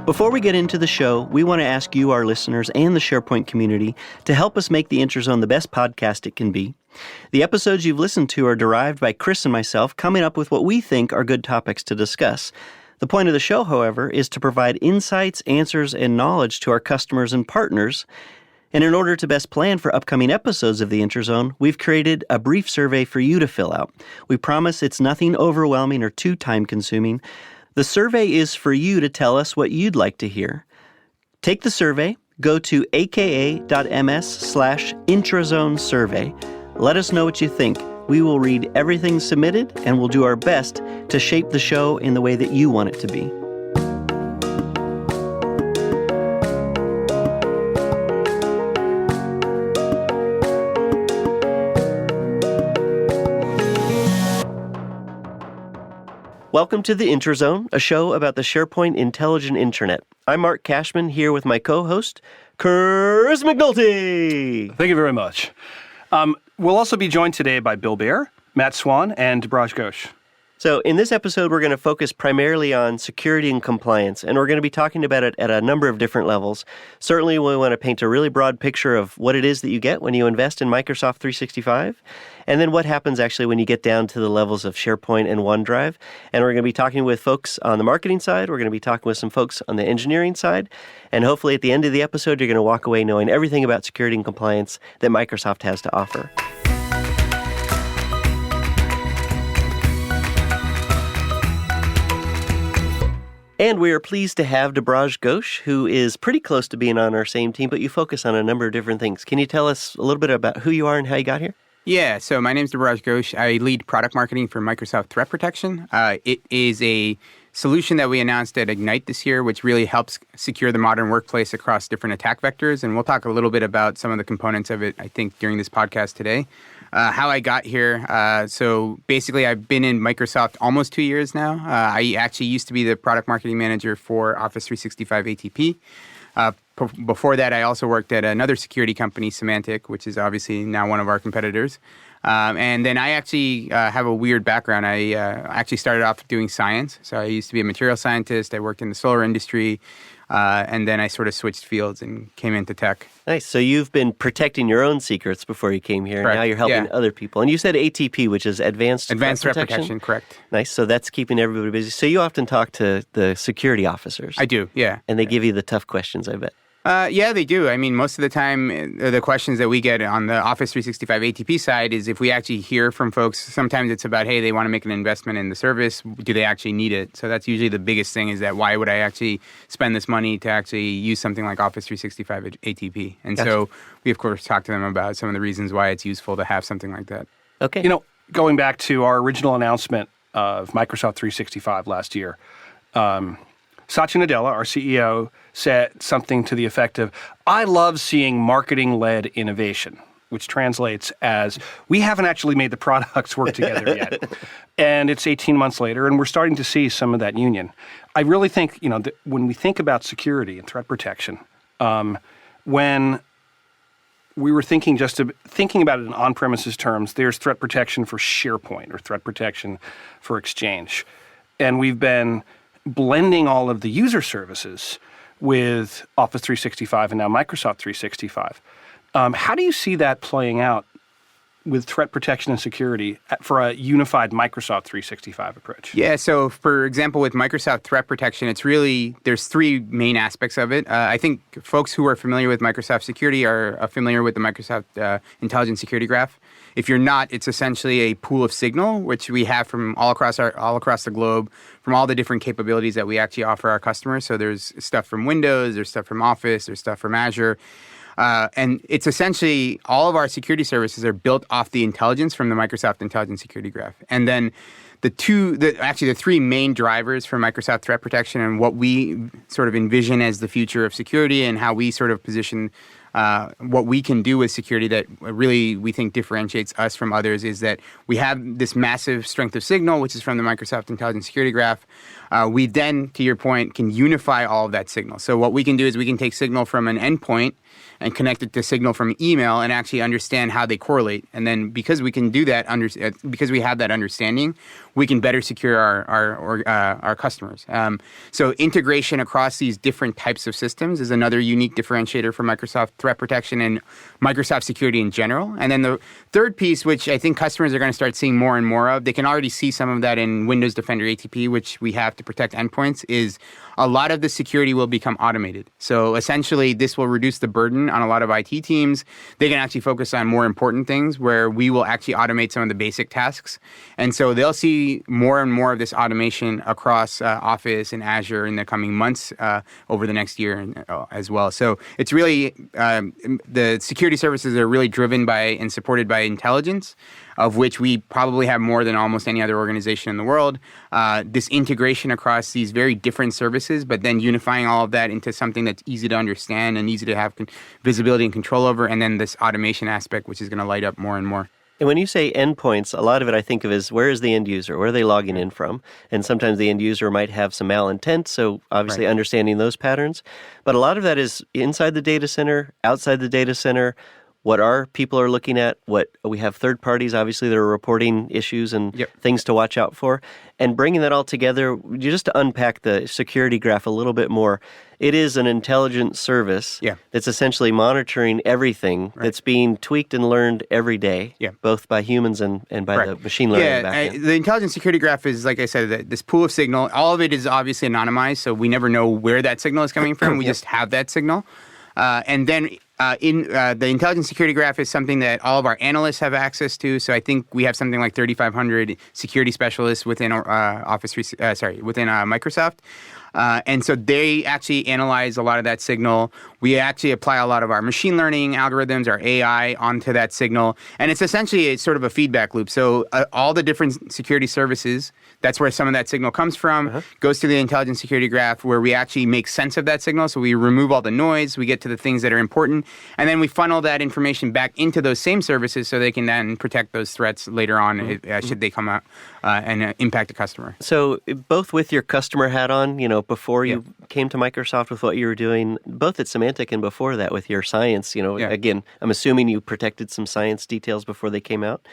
Before we get into the show, we want to ask you, our listeners, and the SharePoint community to help us make the Interzone the best podcast it can be. The episodes you've listened to are derived by Chris and myself coming up with what we think are good topics to discuss. The point of the show, however, is to provide insights, answers, and knowledge to our customers and partners. And in order to best plan for upcoming episodes of the Interzone, we've created a brief survey for you to fill out. We promise it's nothing overwhelming or too time-consuming. The survey is for you to tell us what you'd like to hear. Take the survey, go to aka.ms/Intrazone survey. Let us know what you think. We will read everything submitted, and we'll do our best to shape the show in the way that you want it to be. Welcome to the Interzone, a show about the SharePoint Intelligent Internet. I'm Mark Cashman, here with my co-host, Chris McNulty. Thank you very much. We'll also be joined today by Bill Baer, Matt Swann, and Debraj Ghosh. So in this episode, we're going to focus primarily on security and compliance, and we're going to be talking about it at a number of different levels. Certainly, we want to paint a really broad picture of what it is that you get when you invest in Microsoft 365, and then what happens actually when you get down to the levels of SharePoint and OneDrive. And we're going to be talking with folks on the marketing side. We're going to be talking with some folks on the engineering side. And hopefully at the end of the episode, you're going to walk away knowing everything about security and compliance that Microsoft has to offer. And we are pleased to have Debraj Ghosh, who is pretty close to being on our same team, but you focus on a number of different things. Can you tell us a little bit about who you are and how you got here? Yeah, so my name is Debraj Ghosh. I lead product marketing for Microsoft Threat Protection. It is a solution that we announced at Ignite this year, which really helps secure the modern workplace across different attack vectors. And we'll talk a little bit about some of the components of it, I think, during this podcast today. How I got here. So basically, I've been in Microsoft almost 2 years now. I actually used to be the product marketing manager for Office 365 ATP. Before that, I also worked at another security company, Symantec, which is obviously now one of our competitors. And then I actually have a weird background. I actually started off doing science. So I used to be a material scientist. I worked in the solar industry. And then I sort of switched fields and came into tech. Nice. So you've been protecting your own secrets before you came here. Correct. And now you're helping other people. And you said ATP, which is Advanced Threat Protection. Correct. Nice. So that's keeping everybody busy. So you often talk to the security officers. I do, yeah. And they give you the tough questions, I bet. Yeah, they do. I mean, most of the time, the questions that we get on the Office 365 ATP side is if we actually hear from folks, sometimes it's about, hey, they want to make an investment in the service. Do they actually need it? So that's usually the biggest thing is that why would I actually spend this money to actually use something like Office 365 ATP? And Gotcha. So we, of course, talk to them about some of the reasons why it's useful to have something like that. Okay. You know, going back to our original announcement of Microsoft 365 last year, Satya Nadella, our CEO, said something to the effect of, I love seeing marketing-led innovation, which translates as, we haven't actually made the products work together yet. And it's 18 months later, and we're starting to see some of that union. I really think, you know, when we think about security and threat protection, when we were thinking about it in on-premises terms, there's threat protection for SharePoint or threat protection for Exchange. And we've been blending all of the user services with Office 365 and now Microsoft 365. How do you see that playing out with threat protection and security for a unified Microsoft 365 approach? Yeah, so for example, with Microsoft Threat Protection, it's really, there's three main aspects of it. I think folks who are familiar with Microsoft Security are familiar with the Microsoft Intelligent Security Graph. If you're not, it's essentially a pool of signal, which we have from all across the globe, from all the different capabilities that we actually offer our customers. So there's stuff from Windows, there's stuff from Office, there's stuff from Azure. And it's essentially all of our security services are built off the intelligence from the Microsoft Intelligent Security Graph. And then the three main drivers for Microsoft Threat Protection and what we sort of envision as the future of security and how we sort of position what we can do with security that really we think differentiates us from others is that we have this massive strength of signal, which is from the Microsoft Intelligent Security Graph. we then, to your point, can unify all of that signal. So what we can do is we can take signal from an endpoint and connect it to signal from email and actually understand how they correlate. And then because we can do that, because we have that understanding, we can better secure our customers. So integration across these different types of systems is another unique differentiator for Microsoft threat protection and Microsoft security in general. And then the third piece, which I think customers are going to start seeing more and more of, they can already see some of that in Windows Defender ATP, which we have to protect endpoints, is a lot of the security will become automated. So essentially, this will reduce the burden on a lot of IT teams. They can actually focus on more important things where we will actually automate some of the basic tasks. And so they'll see more and more of this automation across Office and Azure in the coming months over the next year as well. So it's really, the security services are really driven by and supported by intelligence, of which we probably have more than almost any other organization in the world. This integration across these very different services, but then unifying all of that into something that's easy to understand and easy to have visibility and control over, and then this automation aspect, which is going to light up more and more. And when you say endpoints, a lot of it I think of is where is the end user? Where are they logging in from? And sometimes the end user might have some malintent, so obviously understanding those patterns. But a lot of that is inside the data center, outside the data center, what our people are looking at, what we have third parties, obviously, that are reporting issues and things to watch out for. And bringing that all together, just to unpack the security graph a little bit more, it is an intelligent service that's essentially monitoring everything that's being tweaked and learned every day, both by humans and by the machine learning backend. The intelligent security graph is, like I said, this pool of signal. All of it is obviously anonymized, so we never know where that signal is coming from. We just have that signal. And then the intelligent security graph is something that all of our analysts have access to. So I think we have something like 3,500 security specialists within within Microsoft. And so they actually analyze a lot of that signal. We actually apply a lot of our machine learning algorithms, our AI, onto that signal. And it's essentially sort of a feedback loop. So all the different security services, that's where some of that signal comes from, goes to the intelligent security graph where we actually make sense of that signal. So we remove all the noise, we get to the things that are important, and then we funnel that information back into those same services so they can then protect those threats later on should they come out and impact a customer. So both with your customer hat on, before you came to Microsoft with what you were doing, both at Symantec and before that with your science, again, I'm assuming you protected some science details before they came out.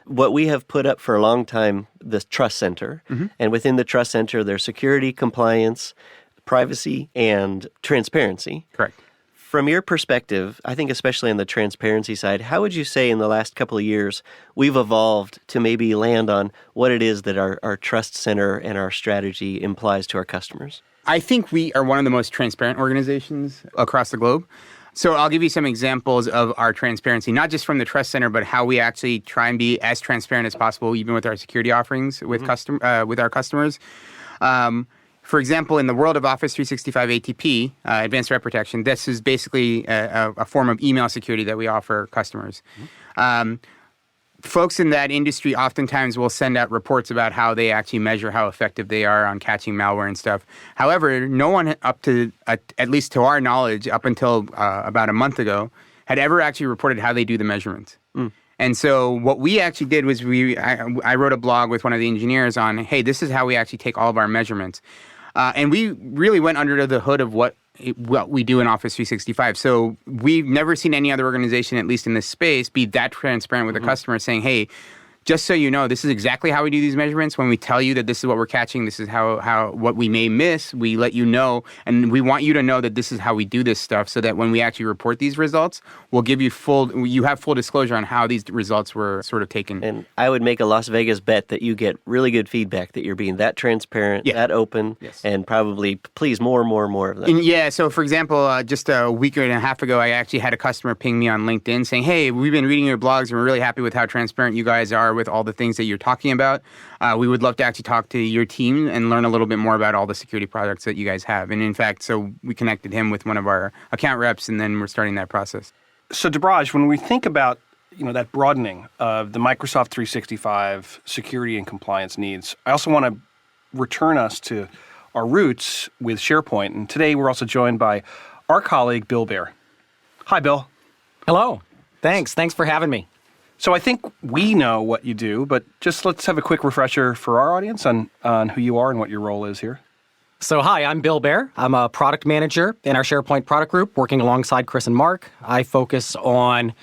What we have put up for a long time, the Trust Center, and within the Trust Center, there's security, compliance, privacy, and transparency. Correct. From your perspective, I think especially on the transparency side, how would you say in the last couple of years we've evolved to maybe land on what it is that our Trust Center and our strategy implies to our customers? I think we are one of the most transparent organizations across the globe. So I'll give you some examples of our transparency, not just from the Trust Center, but how we actually try and be as transparent as possible, even with our security offerings with with our customers. For example, in the world of Office 365 ATP, Advanced Threat Protection, this is basically a form of email security that we offer customers. Folks in that industry oftentimes will send out reports about how they actually measure how effective they are on catching malware and stuff. However, no one up to, at least to our knowledge, up until about a month ago, had ever actually reported how they do the measurements. And so what we actually did was I wrote a blog with one of the engineers on, hey, this is how we actually take all of our measurements. And we really went under the hood of what we do in Office 365. So we've never seen any other organization, at least in this space, be that transparent with a customer saying, hey, just so you know, this is exactly how we do these measurements. When we tell you that this is what we're catching, this is how what we may miss, we let you know. And we want you to know that this is how we do this stuff so that when we actually report these results, we'll give you you have full disclosure on how these results were sort of taken. And I would make a Las Vegas bet that you get really good feedback, that you're being that transparent, that open, and probably please more of that. And so for example, just a week and a half ago, I actually had a customer ping me on LinkedIn saying, hey, we've been reading your blogs and we're really happy with how transparent you guys are with all the things that you're talking about. We would love to actually talk to your team and learn a little bit more about all the security products that you guys have. And in fact, so we connected him with one of our account reps, and then we're starting that process. So Debraj, when we think about that broadening of the Microsoft 365 security and compliance needs, I also want to return us to our roots with SharePoint. And today we're also joined by our colleague, Bill Baer. Hi, Bill. Hello. Thanks for having me. So I think we know what you do, but just let's have a quick refresher for our audience on who you are and what your role is here. So hi, I'm Bill Baer. I'm a product manager in our SharePoint product group working alongside Chris and Mark. I focus on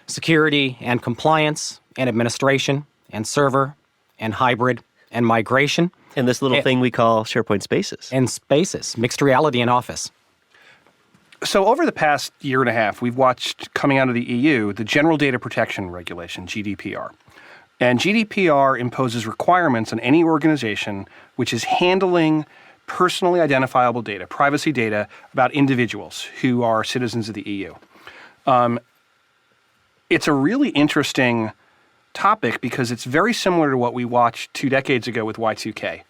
security and compliance and administration and server and hybrid and migration. And this little thing we call SharePoint Spaces. And spaces, mixed reality in Office. So over the past year and a half, we've watched coming out of the EU, the General Data Protection Regulation, GDPR. And GDPR imposes requirements on any organization which is handling personally identifiable data, privacy data about individuals who are citizens of the EU. It's a really interesting topic because it's very similar to what we watched 2 decades ago with Y2K.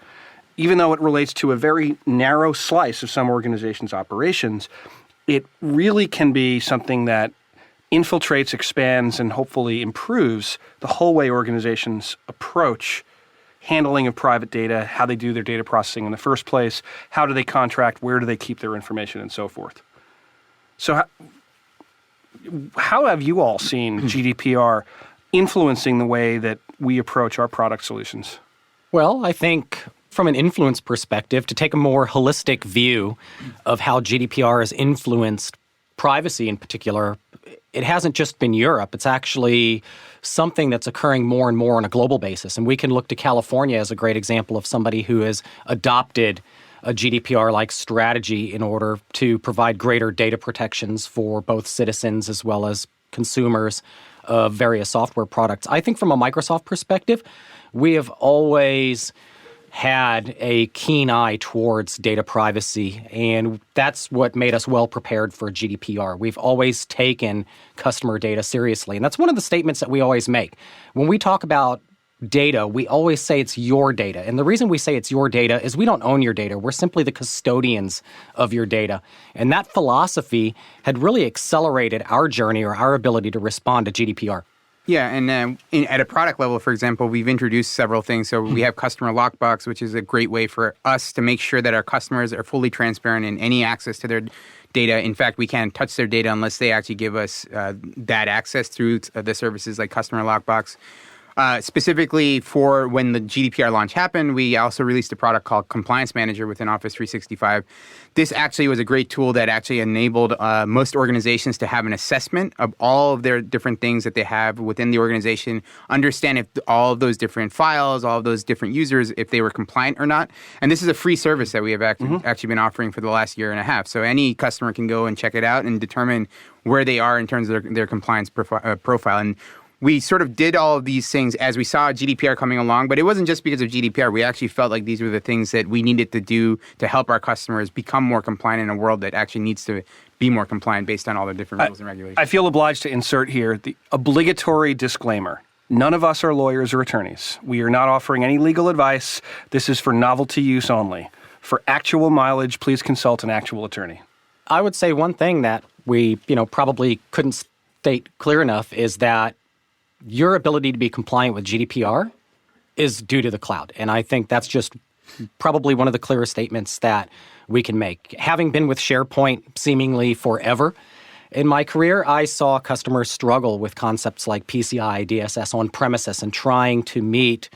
Even though it relates to a very narrow slice of some organizations' operations, it really can be something that infiltrates, expands, and hopefully improves the whole way organizations approach handling of private data, how they do their data processing in the first place, how do they contract, where do they keep their information, and so forth. So how have you all seen GDPR influencing the way that we approach our product solutions? Well, I think from an influence perspective, to take a more holistic view of how GDPR has influenced privacy in particular, it hasn't just been Europe. It's actually something that's occurring more and more on a global basis. And we can look to California as a great example of somebody who has adopted a GDPR-like strategy in order to provide greater data protections for both citizens as well as consumers of various software products. I think from a Microsoft perspective, we have always had a keen eye towards data privacy, and that's what made us well prepared for GDPR. We've always taken customer data seriously, and that's one of the statements that we always make. When we talk about data, we always say it's your data, and the reason we say it's your data is we don't own your data. We're simply the custodians of your data, and that philosophy had really accelerated our journey or our ability to respond to GDPR. Yeah, and at a product level, for example, we've introduced several things. So we have Customer Lockbox, which is a great way for us to make sure that our customers are fully transparent in any access to their data. In fact, we can't touch their data unless they actually give us that access through the services like Customer Lockbox. Specifically for when the GDPR launch happened, we also released a product called Compliance Manager within Office 365. This actually was a great tool that actually enabled most organizations to have an assessment of all of their different things that they have within the organization, understand if all of those different files, all of those different users, if they were compliant or not. And this is a free service that we have actually been offering for the last year and a half. So any customer can go and check it out and determine where they are in terms of their compliance profile. And we sort of did all of these things as we saw GDPR coming along, but it wasn't just because of GDPR. We actually felt like these were the things that we needed to do to help our customers become more compliant in a world that actually needs to be more compliant based on all the different rules and regulations. I feel obliged to insert here the obligatory disclaimer. None of us are lawyers or attorneys. We are not offering any legal advice. This is for novelty use only. For actual mileage, please consult an actual attorney. I would say one thing that we, probably couldn't state clear enough is that your ability to be compliant with GDPR is due to the cloud. And I think that's just probably one of the clearest statements that we can make. Having been with SharePoint seemingly forever in my career, I saw customers struggle with concepts like PCI DSS on premises and trying to meet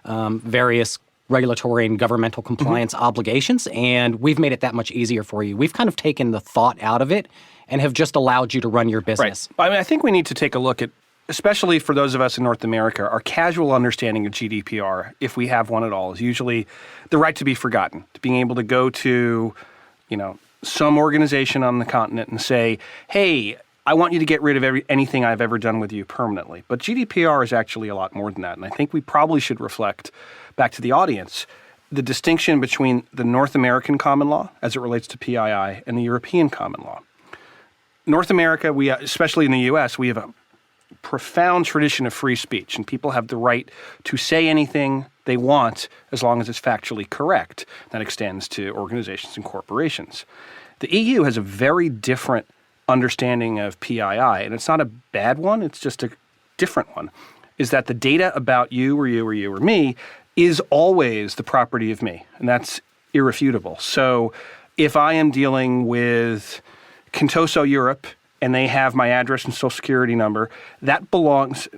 various regulatory and governmental compliance obligations. And we've made it that much easier for you. We've kind of taken the thought out of it and have just allowed you to run your business. Right. I think we need to take a look at, especially for those of us in North America, our casual understanding of GDPR, if we have one at all, is usually the right to be forgotten, to being able to go to, some organization on the continent and say, hey, I want you to get rid of anything I've ever done with you permanently. But GDPR is actually a lot more than that. And I think we probably should reflect back to the audience the distinction between the North American common law as it relates to PII and the European common law. North America, especially in the U.S., we have a profound tradition of free speech, and people have the right to say anything they want as long as it's factually correct. That extends to organizations and corporations. The EU has a very different understanding of PII, and it's not a bad one, it's just a different one, is that the data about you or you or you or me is always the property of me, and that's irrefutable. So if I am dealing with Contoso Europe and they have my address and social security number, that belongs,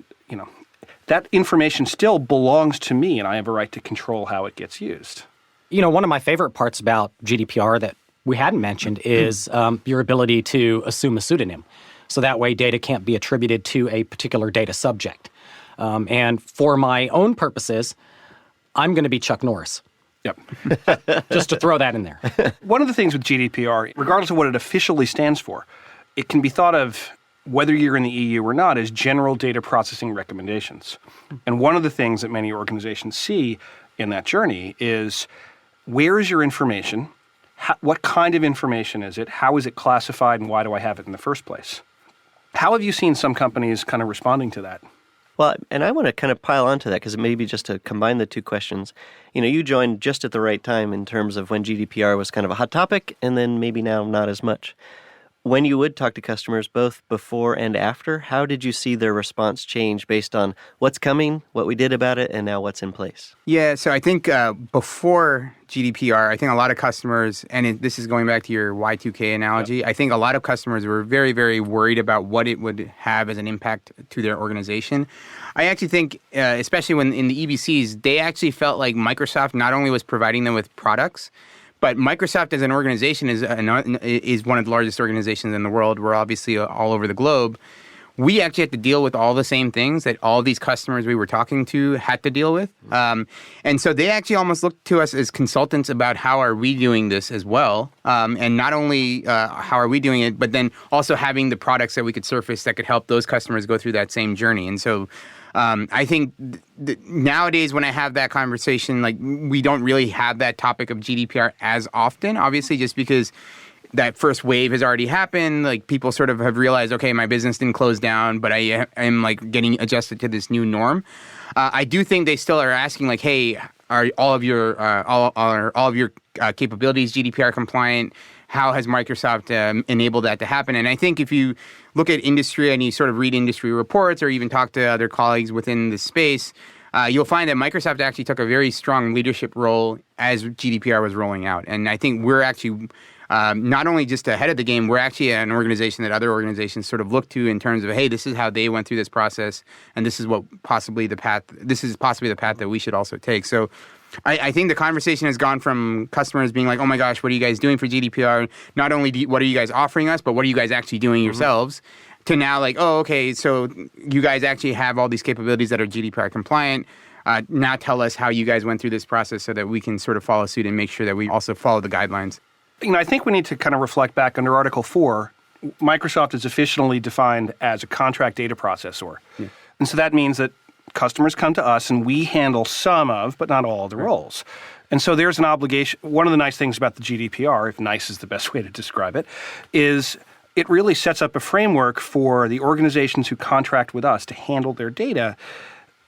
that information still belongs to me, and I have a right to control how it gets used. One of my favorite parts about GDPR that we hadn't mentioned is your ability to assume a pseudonym. So that way data can't be attributed to a particular data subject. And for my own purposes, I'm going to be Chuck Norris. Yep. Just to throw that in there. One of the things with GDPR, regardless of what it officially stands for, it can be thought of, whether you're in the EU or not, as general data processing recommendations. And one of the things that many organizations see in that journey is, where is your information? What kind of information is it? How is it classified, and why do I have it in the first place? How have you seen some companies kind of responding to that? Well, and I want to kind of pile onto that, because maybe just to combine the two questions. You joined just at the right time in terms of when GDPR was kind of a hot topic, and then maybe now not as much. When you would talk to customers, both before and after, how did you see their response change based on what's coming, what we did about it, and now what's in place? Yeah, so I think before GDPR, I think a lot of customers, and this is going back to your Y2K analogy, yep. I think a lot of customers were very, very worried about what it would have as an impact to their organization. I actually think, especially when in the EBCs, they actually felt like Microsoft not only was providing them with products, but Microsoft as an organization is one of the largest organizations in the world. We're obviously all over the globe. We actually had to deal with all the same things that all these customers we were talking to had to deal with. And so they actually almost looked to us as consultants about how are we doing this as well. And not only how are we doing it, but then also having the products that we could surface that could help those customers go through that same journey. And so I think nowadays when I have that conversation, like, we don't really have that topic of GDPR as often, obviously, just because that first wave has already happened. Like, people sort of have realized, okay, my business didn't close down, but I am like getting adjusted to this new norm. I do think they still are asking, like, hey, are all of your capabilities GDPR compliant? How has Microsoft enabled that to happen? And I think if you look at industry and you sort of read industry reports or even talk to other colleagues within the space, you'll find that Microsoft actually took a very strong leadership role as GDPR was rolling out. And I think we're actually not only just ahead of the game, we're actually an organization that other organizations sort of look to in terms of, hey, this is how they went through this process, and this is possibly the path that we should also take. So I think the conversation has gone from customers being like, oh my gosh, what are you guys doing for GDPR? Not only what are you guys offering us, but what are you guys actually doing yourselves? To now like, oh, okay, so you guys actually have all these capabilities that are GDPR compliant. Now tell us how you guys went through this process so that we can sort of follow suit and make sure that we also follow the guidelines. I think we need to kind of reflect back under Article 4. Microsoft is officially defined as a contract data processor. Yeah. And so that means that customers come to us and we handle some of, but not all of the roles. And so there's an obligation. One of the nice things about the GDPR, if nice is the best way to describe it, is it really sets up a framework for the organizations who contract with us to handle their data.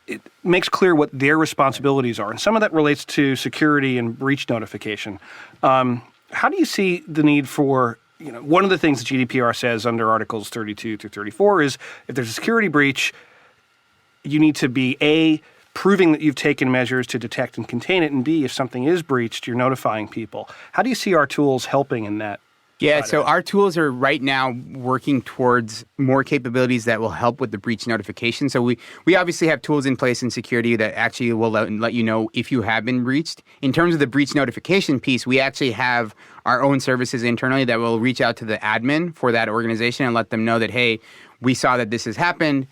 It makes clear what their responsibilities are. And some of that relates to security and breach notification. How do you see the need for, one of the things the GDPR says under Articles 32 through 34 is if there's a security breach, you need to be, A, proving that you've taken measures to detect and contain it, and B, if something is breached, you're notifying people. How do you see our tools helping in that? Yeah, so our tools are right now working towards more capabilities that will help with the breach notification. So we obviously have tools in place in security that actually will let you know if you have been breached. In terms of the breach notification piece, we actually have our own services internally that will reach out to the admin for that organization and let them know that, hey, we saw that this has happened.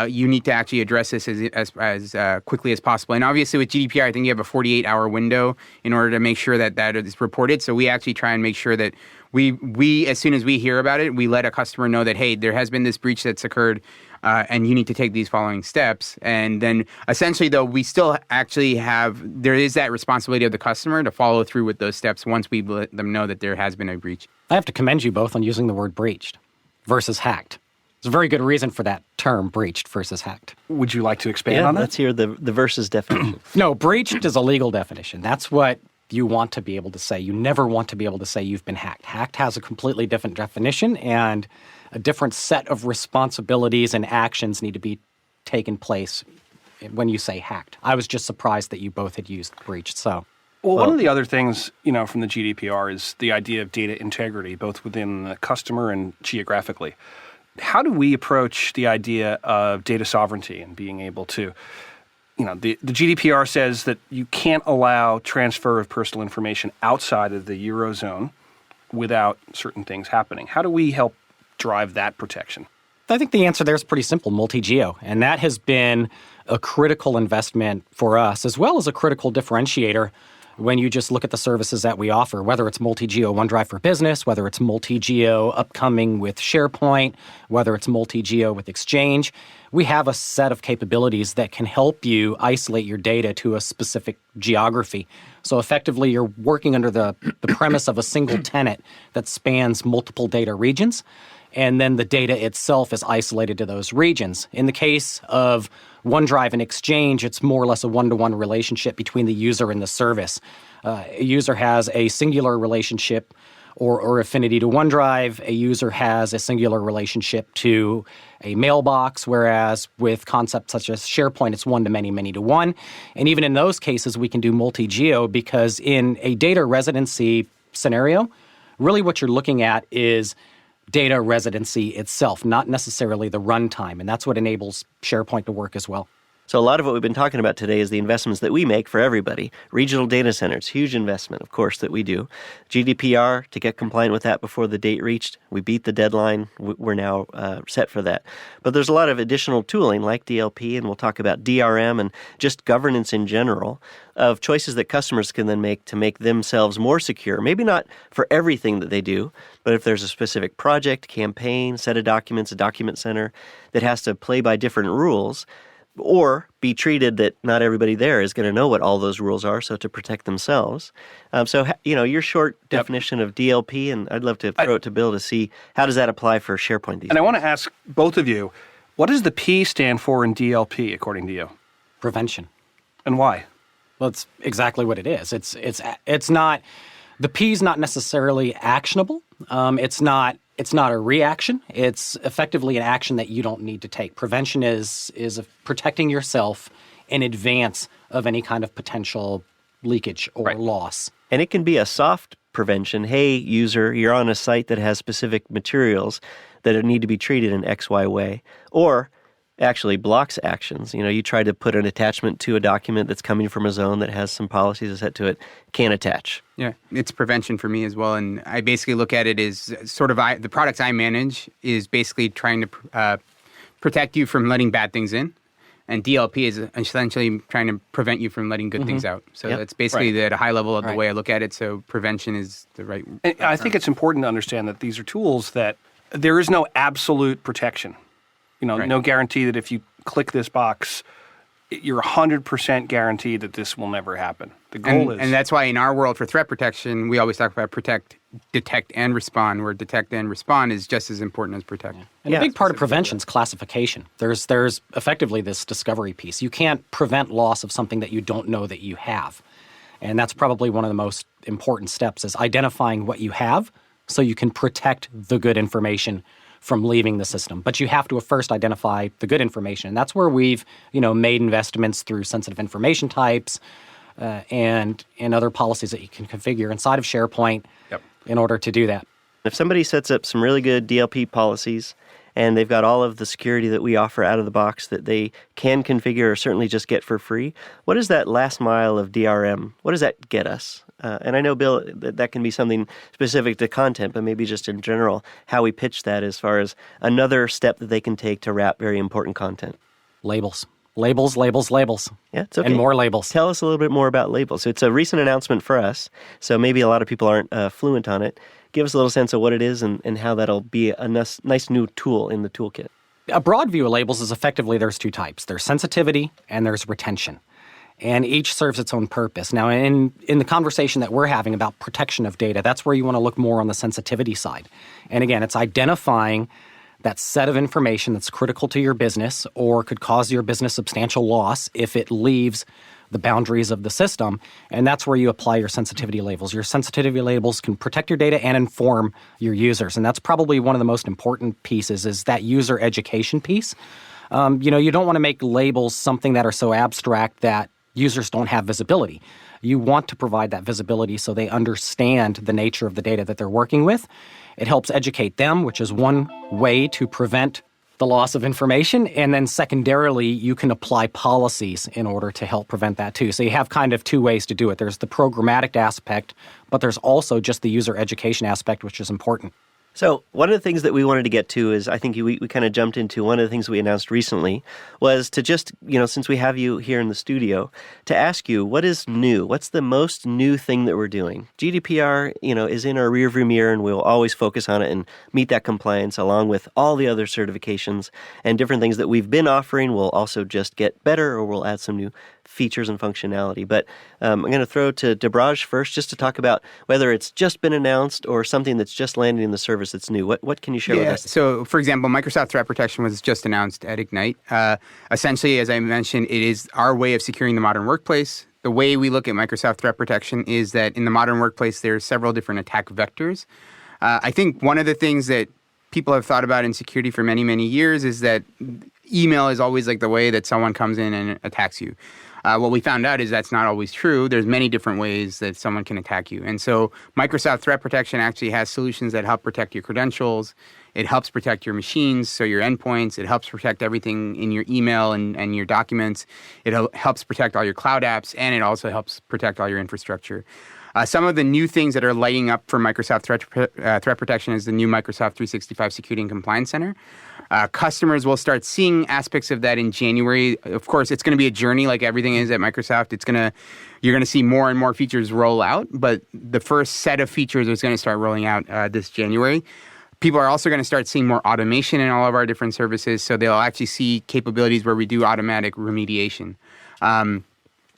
You need to actually address this as quickly as possible. And obviously with GDPR, I think you have a 48-hour window in order to make sure that is reported. So we actually try and make sure that we as soon as we hear about it, we let a customer know that, hey, there has been this breach that's occurred, and you need to take these following steps. And then essentially, though, we still actually there is that responsibility of the customer to follow through with those steps once we let them know that there has been a breach. I have to commend you both on using the word breached versus hacked. There's a very good reason for that term, breached versus hacked. Would you like to expand on that? Let's hear the versus definition. No, breached is a legal definition. That's what you want to be able to say. You never want to be able to say you've been hacked. Hacked has a completely different definition, and a different set of responsibilities and actions need to be taken place when you say hacked. I was just surprised that you both had used breached. So, well, one of the other things, from the GDPR is the idea of data integrity, both within the customer and geographically. How do we approach the idea of data sovereignty and being able to the GDPR says that you can't allow transfer of personal information outside of the Eurozone without certain things happening. How do we help drive that protection? I think the answer there is pretty simple, multi-geo. And that has been a critical investment for us, as well as a critical differentiator when you just look at the services that we offer, whether it's multi-geo OneDrive for Business, whether it's multi-geo upcoming with SharePoint, whether it's multi-geo with Exchange. We have a set of capabilities that can help you isolate your data to a specific geography. So effectively, you're working under the premise of a single tenant that spans multiple data regions, and then the data itself is isolated to those regions. In the case of OneDrive and Exchange, it's more or less a one-to-one relationship between the user and the service. A user has a singular relationship or affinity to OneDrive. A user has a singular relationship to a mailbox, whereas with concepts such as SharePoint, it's one-to-many, many-to-one. And even in those cases, we can do multi-geo because in a data residency scenario, really what you're looking at is data residency itself, not necessarily the runtime. And that's what enables SharePoint to work as well. So a lot of what we've been talking about today is the investments that we make for everybody. Regional data centers, huge investment, of course, that we do. GDPR, to get compliant with that before the date reached. We beat the deadline. We're now set for that. But there's a lot of additional tooling like DLP, and we'll talk about DRM and just governance in general of choices that customers can then make to make themselves more secure. Maybe not for everything that they do, but if there's a specific project, campaign, set of documents, a document center that has to play by different rules, or be treated that not everybody there is going to know what all those rules are, so to protect themselves. Your short definition of DLP, and I'd love to throw it to Bill to see how does that apply for SharePoint these days. And I want to ask both of you, what does the P stand for in DLP, according to you? Prevention. And why? Well, it's exactly what it is. It's not, the P is not necessarily actionable. It's not a reaction. It's effectively an action that you don't need to take. Prevention is protecting yourself in advance of any kind of potential leakage or loss. And it can be a soft prevention. Hey, user, you're on a site that has specific materials that need to be treated in XY way. Or actually blocks actions. You try to put an attachment to a document that's coming from a zone that has some policies set to it, can't attach. Yeah, it's prevention for me as well. And I basically look at it as sort of the products I manage is basically trying to protect you from letting bad things in. And DLP is essentially trying to prevent you from letting good things out. So that's basically at a high level of the way I look at it. So prevention is the right And I think it's important to understand that these are tools that there is no absolute protection. No guarantee that if you click this box, you're 100% guaranteed that this will never happen. The goal is... And that's why in our world for threat protection, we always talk about protect, detect, and respond, where detect and respond is just as important as protect. Yeah. And a big part of prevention is classification. There's effectively this discovery piece. You can't prevent loss of something that you don't know that you have. And that's probably one of the most important steps is identifying what you have so you can protect the good information from leaving the system. But you have to first identify the good information. And that's where we've, made investments through sensitive information types and other policies that you can configure inside of SharePoint in order to do that. If somebody sets up some really good DLP policies and they've got all of the security that we offer out of the box that they can configure or certainly just get for free, what is that last mile of DRM? What does that get us? And I know, Bill, that can be something specific to content, but maybe just in general, how we pitch that as far as another step that they can take to wrap very important content. Labels. Labels, labels, labels. Yeah, it's okay. And more labels. Tell us a little bit more about labels. It's a recent announcement for us, so maybe a lot of people aren't fluent on it. Give us a little sense of what it is and how that'll be a nice new tool in the toolkit. A broad view of labels is effectively there's two types. There's sensitivity and there's retention. And each serves its own purpose. Now, in the conversation that we're having about protection of data, that's where you want to look more on the sensitivity side. And again, it's identifying that set of information that's critical to your business or could cause your business substantial loss if it leaves the boundaries of the system. And that's where you apply your sensitivity labels. Your sensitivity labels can protect your data and inform your users. And that's probably one of the most important pieces is that user education piece. You don't want to make labels something that are so abstract that users don't have visibility. You want to provide that visibility so they understand the nature of the data that they're working with. It helps educate them, which is one way to prevent the loss of information. And then secondarily, you can apply policies in order to help prevent that too. So you have kind of two ways to do it. There's the programmatic aspect, but there's also just the user education aspect, which is important. So one of the things that we wanted to get to is, I think we kind of jumped into one of the things we announced recently was to just, since we have you here in the studio, to ask you, what is new? What's the most new thing that we're doing? GDPR, is in our rearview mirror, and we'll always focus on it and meet that compliance along with all the other certifications and different things that we've been offering. We'll also just get better, or we'll add some new features and functionality. But I'm going to throw to Debraj first just to talk about whether it's just been announced or something that's just landing in the service that's new. What can you share with us? So, for example, Microsoft Threat Protection was just announced at Ignite. Essentially, as I mentioned, it is our way of securing the modern workplace. The way we look at Microsoft Threat Protection is that in the modern workplace, there are several different attack vectors. I think one of the things that people have thought about in security for many, many years is that email is always like the way that someone comes in and attacks you. What we found out is that's not always true. There's many different ways that someone can attack you. And so Microsoft Threat Protection actually has solutions that help protect your credentials. It helps protect your machines, so your endpoints. It helps protect everything in your email and your documents. It helps protect all your cloud apps, and it also helps protect all your infrastructure. Some of the new things that are lighting up for Microsoft Threat Protection is the new Microsoft 365 Security and Compliance Center. Customers will start seeing aspects of that in January. Of course, it's going to be a journey like everything is at Microsoft. You're going to see more and more features roll out, but the first set of features is going to start rolling out this January. People are also going to start seeing more automation in all of our different services, so they'll actually see capabilities where we do automatic remediation.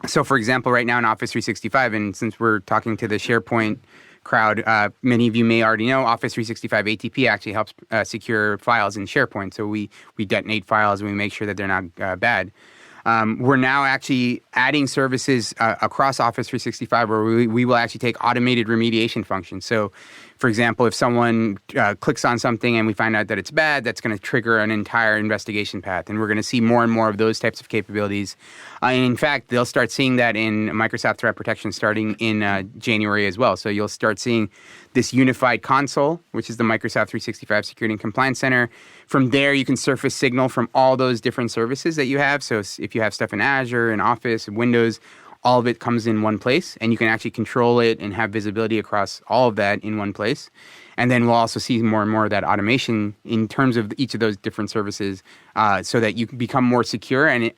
So, for example, right now in Office 365, and since we're talking to the SharePoint crowd, many of you may already know Office 365 ATP actually helps secure files in SharePoint. So we detonate files and we make sure that they're not bad. We're now actually adding services across Office 365 where we will actually take automated remediation functions. So, for example, if someone clicks on something and we find out that it's bad, that's going to trigger an entire investigation path. And we're going to see more and more of those types of capabilities. In fact, they'll start seeing that in Microsoft Threat Protection starting in January as well. So you'll start seeing this unified console, which is the Microsoft 365 Security and Compliance Center. From there, you can surface signal from all those different services that you have. So if you have stuff in Azure and Office and Windows, all of it comes in one place, and you can actually control it and have visibility across all of that in one place. And then we'll also see more and more of that automation in terms of each of those different services so that you can become more secure and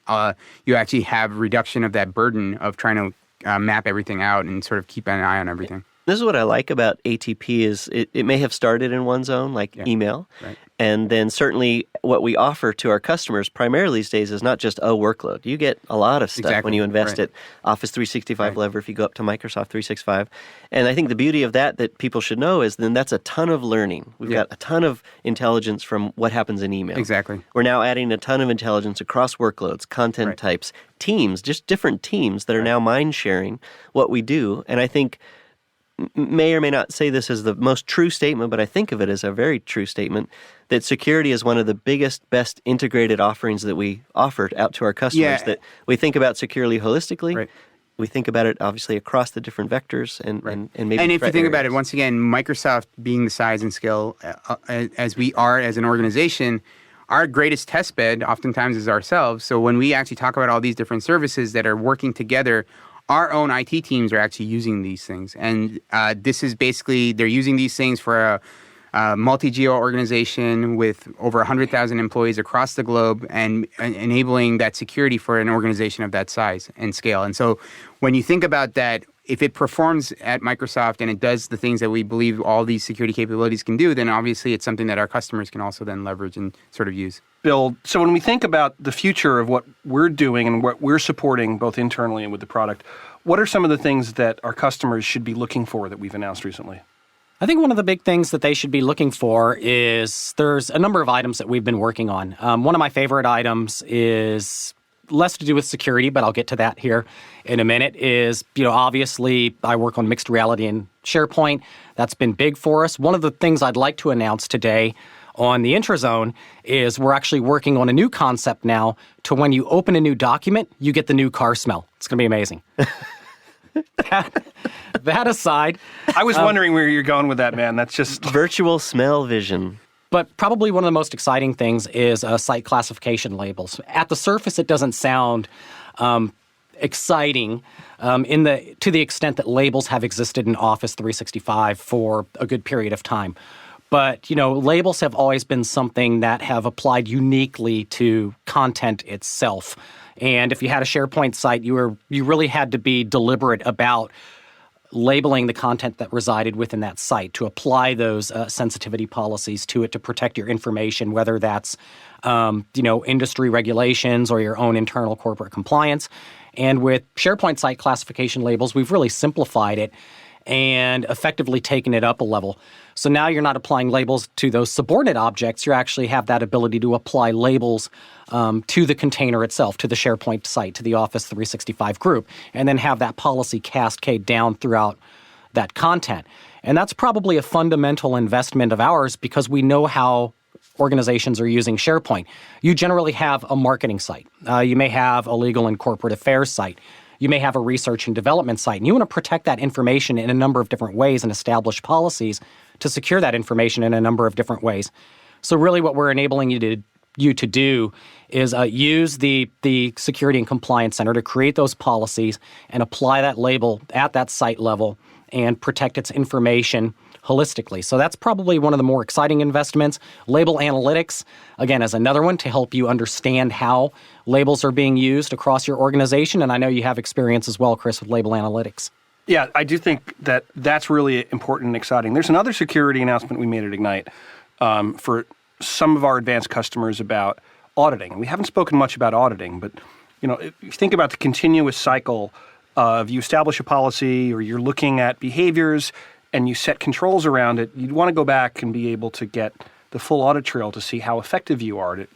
you actually have reduction of that burden of trying to map everything out and sort of keep an eye on everything. This is what I like about ATP is it may have started in one zone, like email. Right. And then certainly what we offer to our customers primarily these days is not just a workload. You get a lot of stuff when you invest at Office 365 level if you go up to Microsoft 365. And I think the beauty of that people should know is then that's a ton of learning. We've got a ton of intelligence from what happens in email. Exactly. We're now adding a ton of intelligence across workloads, content types, teams, just different teams that are now mind sharing what we do. And I think may or may not say this as the most true statement, but I think of it as a very true statement, that security is one of the biggest, best integrated offerings that we offer out to our customers, that we think about securely holistically. Right. We think about it, obviously, across the different vectors and maybe. And if you think about it, once again, Microsoft being the size and scale as we are as an organization, our greatest test bed oftentimes is ourselves. So when we actually talk about all these different services that are working together, our own IT teams are actually using these things. And this is basically, they're using these things for a multi-geo organization with over 100,000 employees across the globe and enabling that security for an organization of that size and scale. And so when you think about that, if it performs at Microsoft and it does the things that we believe all these security capabilities can do, then obviously it's something that our customers can also then leverage and sort of use. Bill, so when we think about the future of what we're doing and what we're supporting both internally and with the product, what are some of the things that our customers should be looking for that we've announced recently? I think one of the big things that they should be looking for is there's a number of items that we've been working on. One of my favorite items is less to do with security, but I'll get to that here in a minute, is, obviously I work on mixed reality and SharePoint. That's been big for us. One of the things I'd like to announce today on the Intrazone is we're actually working on a new concept now to when you open a new document, you get the new car smell. It's going to be amazing. That aside. I was wondering where you're going with that, man. That's just virtual smell vision. But probably one of the most exciting things is site classification labels. At the surface, it doesn't sound exciting to the extent that labels have existed in Office 365 for a good period of time. But, labels have always been something that have applied uniquely to content itself. And if you had a SharePoint site, you really had to be deliberate about labeling the content that resided within that site to apply those sensitivity policies to it to protect your information, whether that's industry regulations or your own internal corporate compliance. And with SharePoint site classification labels, we've really simplified it and effectively taken it up a level. So now you're not applying labels to those subordinate objects. You actually have that ability to apply labels to the container itself, to the SharePoint site, to the Office 365 group, and then have that policy cascade down throughout that content. And that's probably a fundamental investment of ours because we know how organizations are using SharePoint. You generally have a marketing site. You may have a legal and corporate affairs site. You may have a research and development site, and you want to protect that information in a number of different ways and establish policies to secure that information in a number of different ways. So really what we're enabling you to do is use the Security and Compliance Center to create those policies and apply that label at that site level and protect its information holistically. So that's probably one of the more exciting investments. Label analytics, again, is another one to help you understand how labels are being used across your organization. And I know you have experience as well, Chris, with label analytics. Yeah, I do think that that's really important and exciting. There's another security announcement we made at Ignite for some of our advanced customers about auditing. We haven't spoken much about auditing, but if you think about the continuous cycle of you establish a policy or you're looking at behaviors and you set controls around it, you'd want to go back and be able to get the full audit trail to see how effective you are to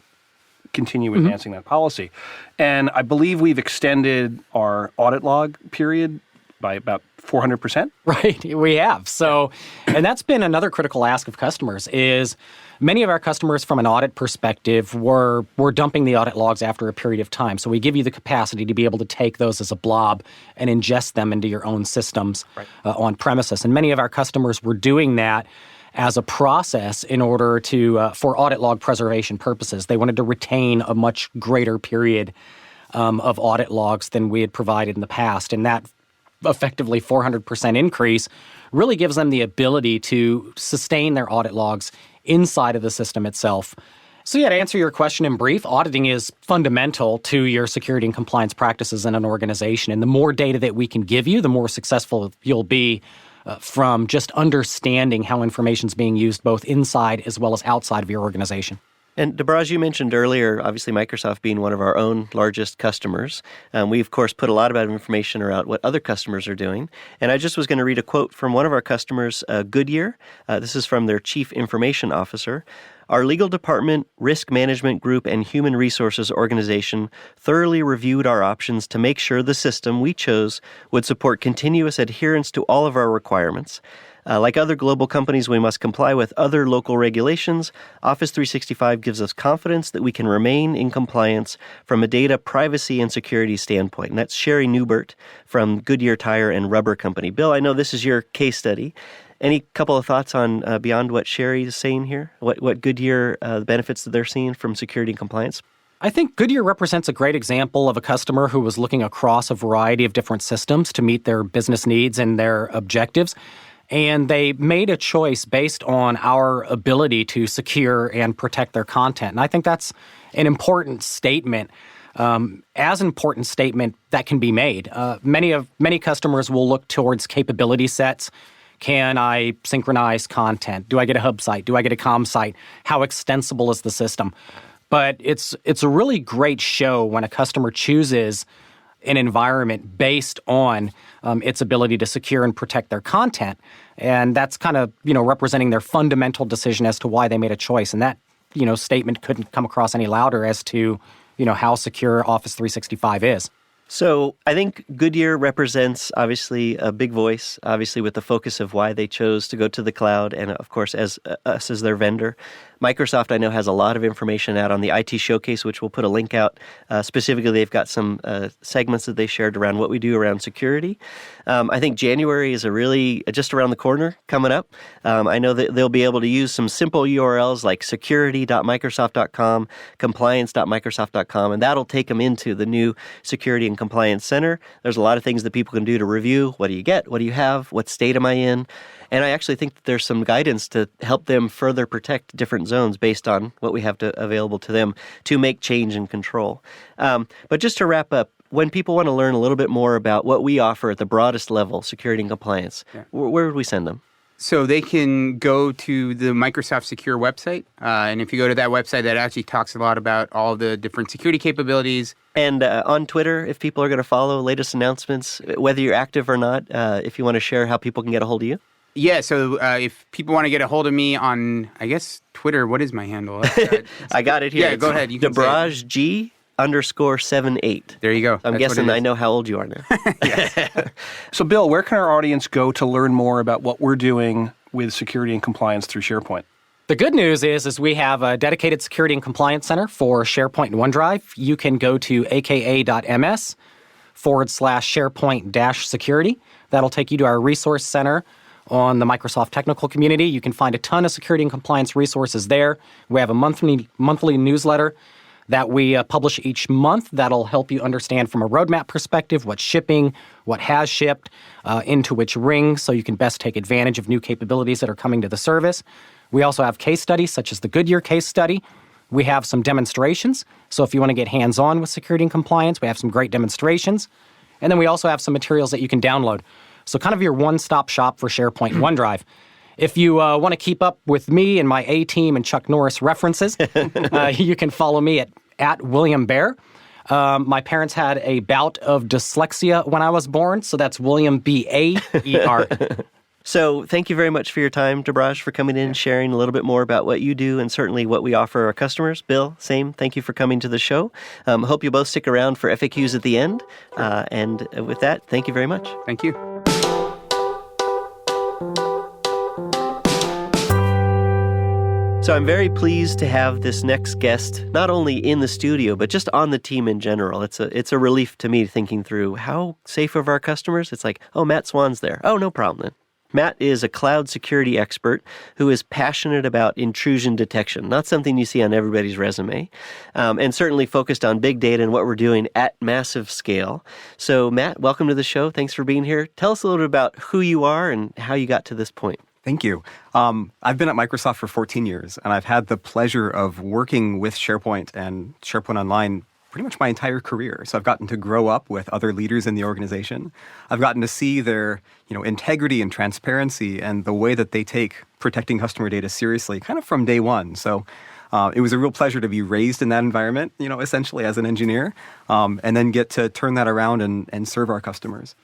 continue advancing that policy. And I believe we've extended our audit log period by about 400%. Right, we have. So, and that's been another critical ask of customers is many of our customers from an audit perspective were dumping the audit logs after a period of time. So we give you the capacity to be able to take those as a blob and ingest them into your own systems on premises. And many of our customers were doing that as a process in order to for audit log preservation purposes. They wanted to retain a much greater period of audit logs than we had provided in the past. And that effectively 400% increase really gives them the ability to sustain their audit logs inside of the system itself. So yeah, to answer your question in brief, auditing is fundamental to your security and compliance practices in an organization. And the more data that we can give you, the more successful you'll be from just understanding how information is being used both inside as well as outside of your organization. And Debraj, you mentioned earlier, obviously Microsoft being one of our own largest customers. We, of course, put a lot of information around what other customers are doing. And I just was going to read a quote from one of our customers, Goodyear. This is from their Chief Information Officer. Our legal department, risk management group, and human resources organization thoroughly reviewed our options to make sure the system we chose would support continuous adherence to all of our requirements. Like other global companies, we must comply with other local regulations. Office 365 gives us confidence that we can remain in compliance from a data privacy and security standpoint. And that's Sherry Newbert from Goodyear Tire and Rubber Company. Bill, I know this is your case study. Any couple of thoughts on beyond what Sherry is saying here? What Goodyear, the benefits that they're seeing from security and compliance? I think Goodyear represents a great example of a customer who was looking across a variety of different systems to meet their business needs and their objectives. And they made a choice based on our ability to secure and protect their content. And I think that's an important statement, as important statement that can be made. Many customers will look towards capability sets. Can I synchronize content? Do I get a hub site? Do I get a comm site? How extensible is the system? But it's a really great show when a customer chooses an environment based on its ability to secure and protect their content. And that's kind of, representing their fundamental decision as to why they made a choice. And that, statement couldn't come across any louder as to, how secure Office 365 is. So I think Goodyear represents, obviously, a big voice, obviously with the focus of why they chose to go to the cloud and, of course, as us as their vendor. Microsoft, I know, has a lot of information out on the IT Showcase, which we'll put a link out. Specifically, they've got some segments that they shared around what we do around security. I think January is just around the corner coming up. I know that they'll be able to use some simple URLs like security.microsoft.com, compliance.microsoft.com, and that'll take them into the new Security and Compliance Center. There's a lot of things that people can do to review. What do you get? What do you have? What state am I in? And I actually think that there's some guidance to help them further protect different zones based on what we have available to them to make change and control. But just to wrap up, when people want to learn a little bit more about what we offer at the broadest level, security and compliance, where would we send them? So they can go to the Microsoft Secure website. And if you go to that website, that actually talks a lot about all the different security capabilities. And on Twitter, if people are going to follow latest announcements, whether you're active or not, if you want to share how people can get a hold of you. Yeah, so if people want to get a hold of me on, I guess, Twitter, what is my handle? I got it here. Yeah, go ahead. You can Debraj G _78. There you go. I'm guessing I know how old you are now. So, Bill, where can our audience go to learn more about what we're doing with security and compliance through SharePoint? The good news is we have a dedicated security and compliance center for SharePoint and OneDrive. You can go to aka.ms/SharePoint-security. That'll take you to our resource center on the Microsoft technical community. You can find a ton of security and compliance resources there. We have a monthly newsletter that we publish each month that'll help you understand from a roadmap perspective what's shipping, what has shipped, into which ring, so you can best take advantage of new capabilities that are coming to the service. We also have case studies, such as the Goodyear case study. We have some demonstrations, so if you want to get hands-on with security and compliance, we have some great demonstrations. And then we also have some materials that you can download. So kind of your one-stop shop for SharePoint and OneDrive. If you want to keep up with me and my A-team and Chuck Norris references, you can follow me at William Baer. My parents had a bout of dyslexia when I was born, so that's William B-A-E-R. So thank you very much for your time, Debraj, for coming in and sharing a little bit more about what you do and certainly what we offer our customers. Bill, same. Thank you for coming to the show. Hope you both stick around for FAQs at the end. And with that, thank you very much. Thank you. So I'm very pleased to have this next guest, not only in the studio, but just on the team in general. It's a relief to me thinking through how safe of our customers. It's like, oh, Matt Swann's there. Oh, no problem then. Matt is a cloud security expert who is passionate about intrusion detection, not something you see on everybody's resume, and certainly focused on big data and what we're doing at massive scale. So, Matt, welcome to the show. Thanks for being here. Tell us a little bit about who you are and how you got to this point. Thank you. I've been at Microsoft for 14 years, and I've had the pleasure of working with SharePoint and SharePoint Online pretty much my entire career. So I've gotten to grow up with other leaders in the organization. I've gotten to see their, integrity and transparency and the way that they take protecting customer data seriously, kind of from day one. So it was a real pleasure to be raised in that environment, essentially as an engineer, and then get to turn that around and serve our customers.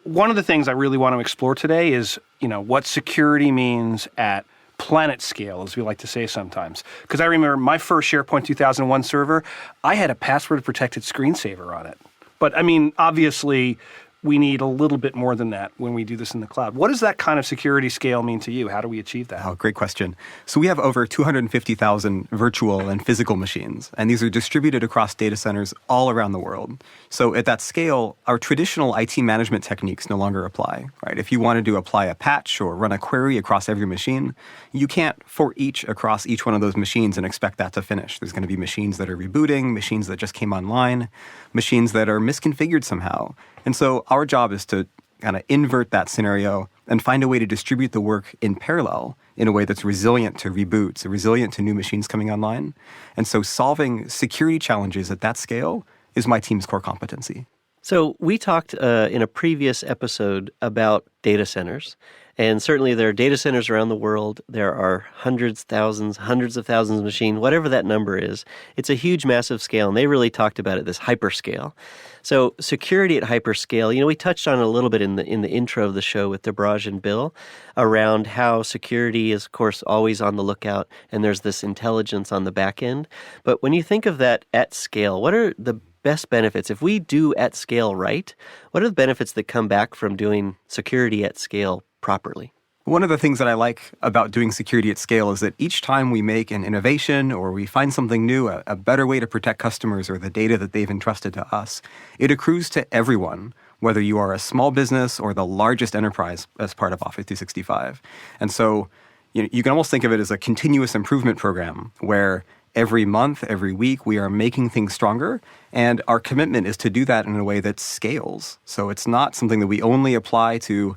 One of the things I really want to explore today is, what security means at planet scale, as we like to say sometimes. Because I remember my first SharePoint 2001 server, I had a password-protected screensaver on it. But, obviously, we need a little bit more than that when we do this in the cloud. What does that kind of security scale mean to you? How do we achieve that? Oh, great question. So we have over 250,000 virtual and physical machines, and these are distributed across data centers all around the world. So at that scale, our traditional IT management techniques no longer apply, right? If you wanted to apply a patch or run a query across every machine, you can't for each across each one of those machines and expect that to finish. There's going to be machines that are rebooting, machines that just came online, machines that are misconfigured somehow. And so our job is to kind of invert that scenario and find a way to distribute the work in parallel in a way that's resilient to reboots, resilient to new machines coming online. And so solving security challenges at that scale is my team's core competency. So we talked in a previous episode about data centers. And certainly there are data centers around the world. There are hundreds of thousands of machines, whatever that number is. It's a huge, massive scale, and they really talked about it, this hyperscale. So security at hyperscale, we touched on it a little bit in the intro of the show with Debraj and Bill around how security is, of course, always on the lookout, and there's this intelligence on the back end. But when you think of that at scale, what are the best benefits? If we do at scale right, what are the benefits that come back from doing security at scale properly? One of the things that I like about doing security at scale is that each time we make an innovation or we find something new, a better way to protect customers or the data that they've entrusted to us, it accrues to everyone, whether you are a small business or the largest enterprise as part of Office 365. And so you can almost think of it as a continuous improvement program where every month, every week, we are making things stronger, and our commitment is to do that in a way that scales. So it's not something that we only apply to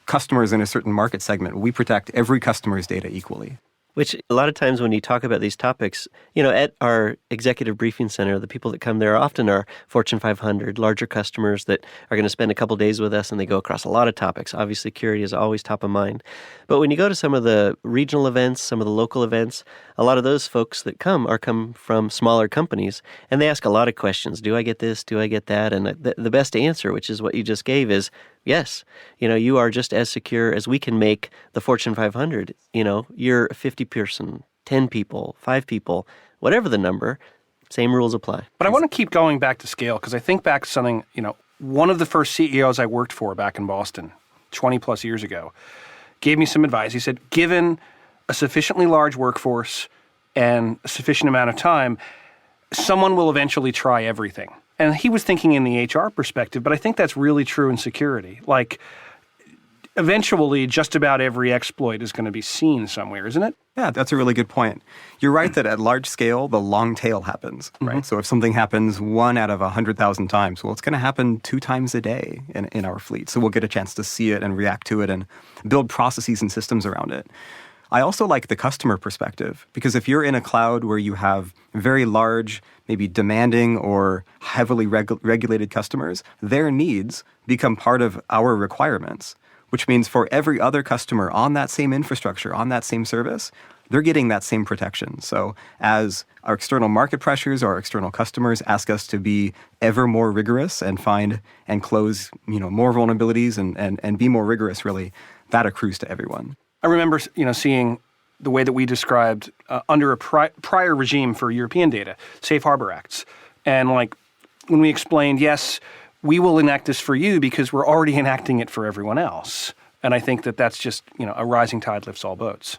customers in a certain market segment. We protect every customer's data equally. Which a lot of times when you talk about these topics, at our executive briefing center, the people that come there often are Fortune 500, larger customers that are going to spend a couple days with us, and they go across a lot of topics. Obviously, security is always top of mind. But when you go to some of the regional events, some of the local events, a lot of those folks that come from smaller companies, and they ask a lot of questions. Do I get this? Do I get that? And the best answer, which is what you just gave, is yes. You are just as secure as we can make the Fortune 500. You're a 50-person, 10 people, 5 people, whatever the number, same rules apply. But I want to keep going back to scale because I think back to something, one of the first CEOs I worked for back in Boston 20 plus years ago gave me some advice. He said, given a sufficiently large workforce and a sufficient amount of time, someone will eventually try everything. And he was thinking in the HR perspective, but I think that's really true in security. Like, eventually, just about every exploit is going to be seen somewhere, isn't it? Yeah, that's a really good point. You're right that at large scale, the long tail happens, right? Mm-hmm. So if something happens 1 out of 100,000 times, well, it's going to happen 2 times a day in our fleet. So we'll get a chance to see it and react to it and build processes and systems around it. I also like the customer perspective, because if you're in a cloud where you have very large, maybe demanding or heavily regulated customers, their needs become part of our requirements, which means for every other customer on that same infrastructure, on that same service, they're getting that same protection. So as our external market pressures, our external customers ask us to be ever more rigorous and find and close more vulnerabilities and be more rigorous, really, that accrues to everyone. I remember, seeing the way that we described under a prior regime for European data, Safe Harbor Acts. And when we explained, yes, we will enact this for you because we're already enacting it for everyone else. And I think that that's just, a rising tide lifts all boats.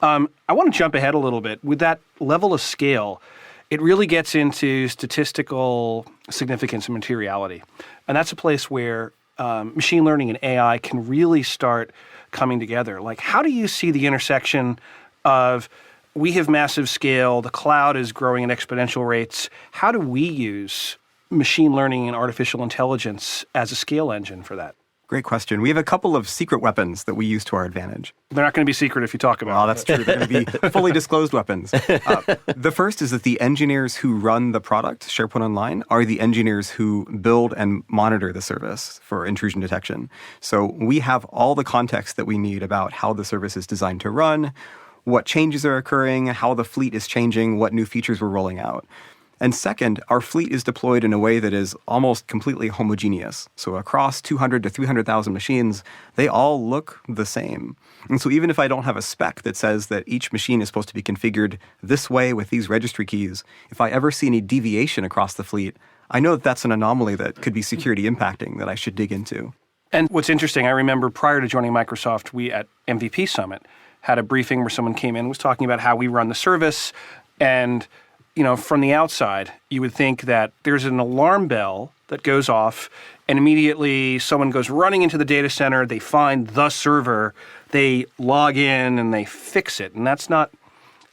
I want to jump ahead a little bit. With that level of scale, it really gets into statistical significance and materiality. And that's a place where machine learning and AI can really start coming together. Like, how do you see the intersection of we have massive scale, the cloud is growing at exponential rates. How do we use machine learning and artificial intelligence as a scale engine for that? Great question. We have a couple of secret weapons that we use to our advantage. They're not going to be secret if you talk about it. Oh, that's true. They're going to be fully disclosed weapons. The first is that the engineers who run the product, SharePoint Online, are the engineers who build and monitor the service for intrusion detection. So we have all the context that we need about how the service is designed to run, what changes are occurring, how the fleet is changing, what new features we're rolling out. And second, our fleet is deployed in a way that is almost completely homogeneous. So across 200 to 300,000 machines, they all look the same. And so even if I don't have a spec that says that each machine is supposed to be configured this way with these registry keys, if I ever see any deviation across the fleet, I know that that's an anomaly that could be security impacting that I should dig into. And what's interesting, I remember prior to joining Microsoft, we at MVP Summit had a briefing where someone came in and was talking about how we run the service. And from the outside, you would think that there's an alarm bell that goes off and immediately someone goes running into the data center, they find the server, they log in and they fix it. And that's not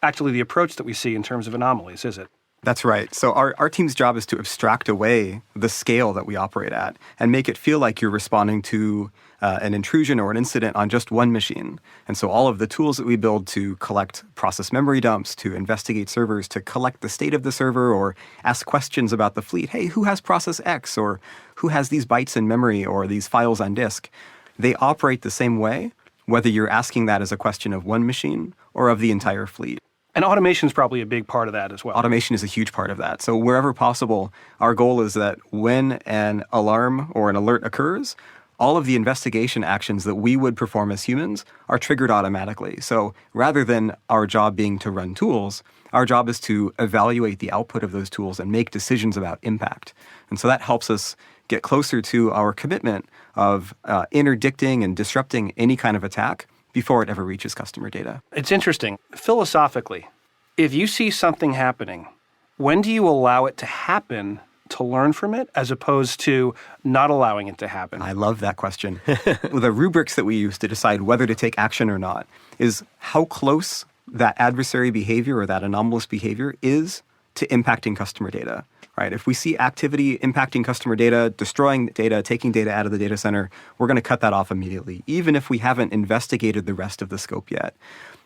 actually the approach that we see in terms of anomalies, is it? That's right. So our team's job is to abstract away the scale that we operate at and make it feel like you're responding to an intrusion or an incident on just one machine. And so all of the tools that we build to collect process memory dumps, to investigate servers, to collect the state of the server or ask questions about the fleet, hey, who has process X or who has these bytes in memory or these files on disk? They operate the same way, whether you're asking that as a question of one machine or of the entire fleet. And automation is probably a big part of that as well. Automation is a huge part of that. So wherever possible, our goal is that when an alarm or an alert occurs, all of the investigation actions that we would perform as humans are triggered automatically. So rather than our job being to run tools, our job is to evaluate the output of those tools and make decisions about impact. And so that helps us get closer to our commitment of interdicting and disrupting any kind of attack before it ever reaches customer data. It's interesting. Philosophically, if you see something happening, when do you allow it to happen to learn from it as opposed to not allowing it to happen? I love that question. The rubrics that we use to decide whether to take action or not is how close that adversary behavior or that anomalous behavior is to impacting customer data, right? If we see activity impacting customer data, destroying data, taking data out of the data center, we're going to cut that off immediately, even if we haven't investigated the rest of the scope yet.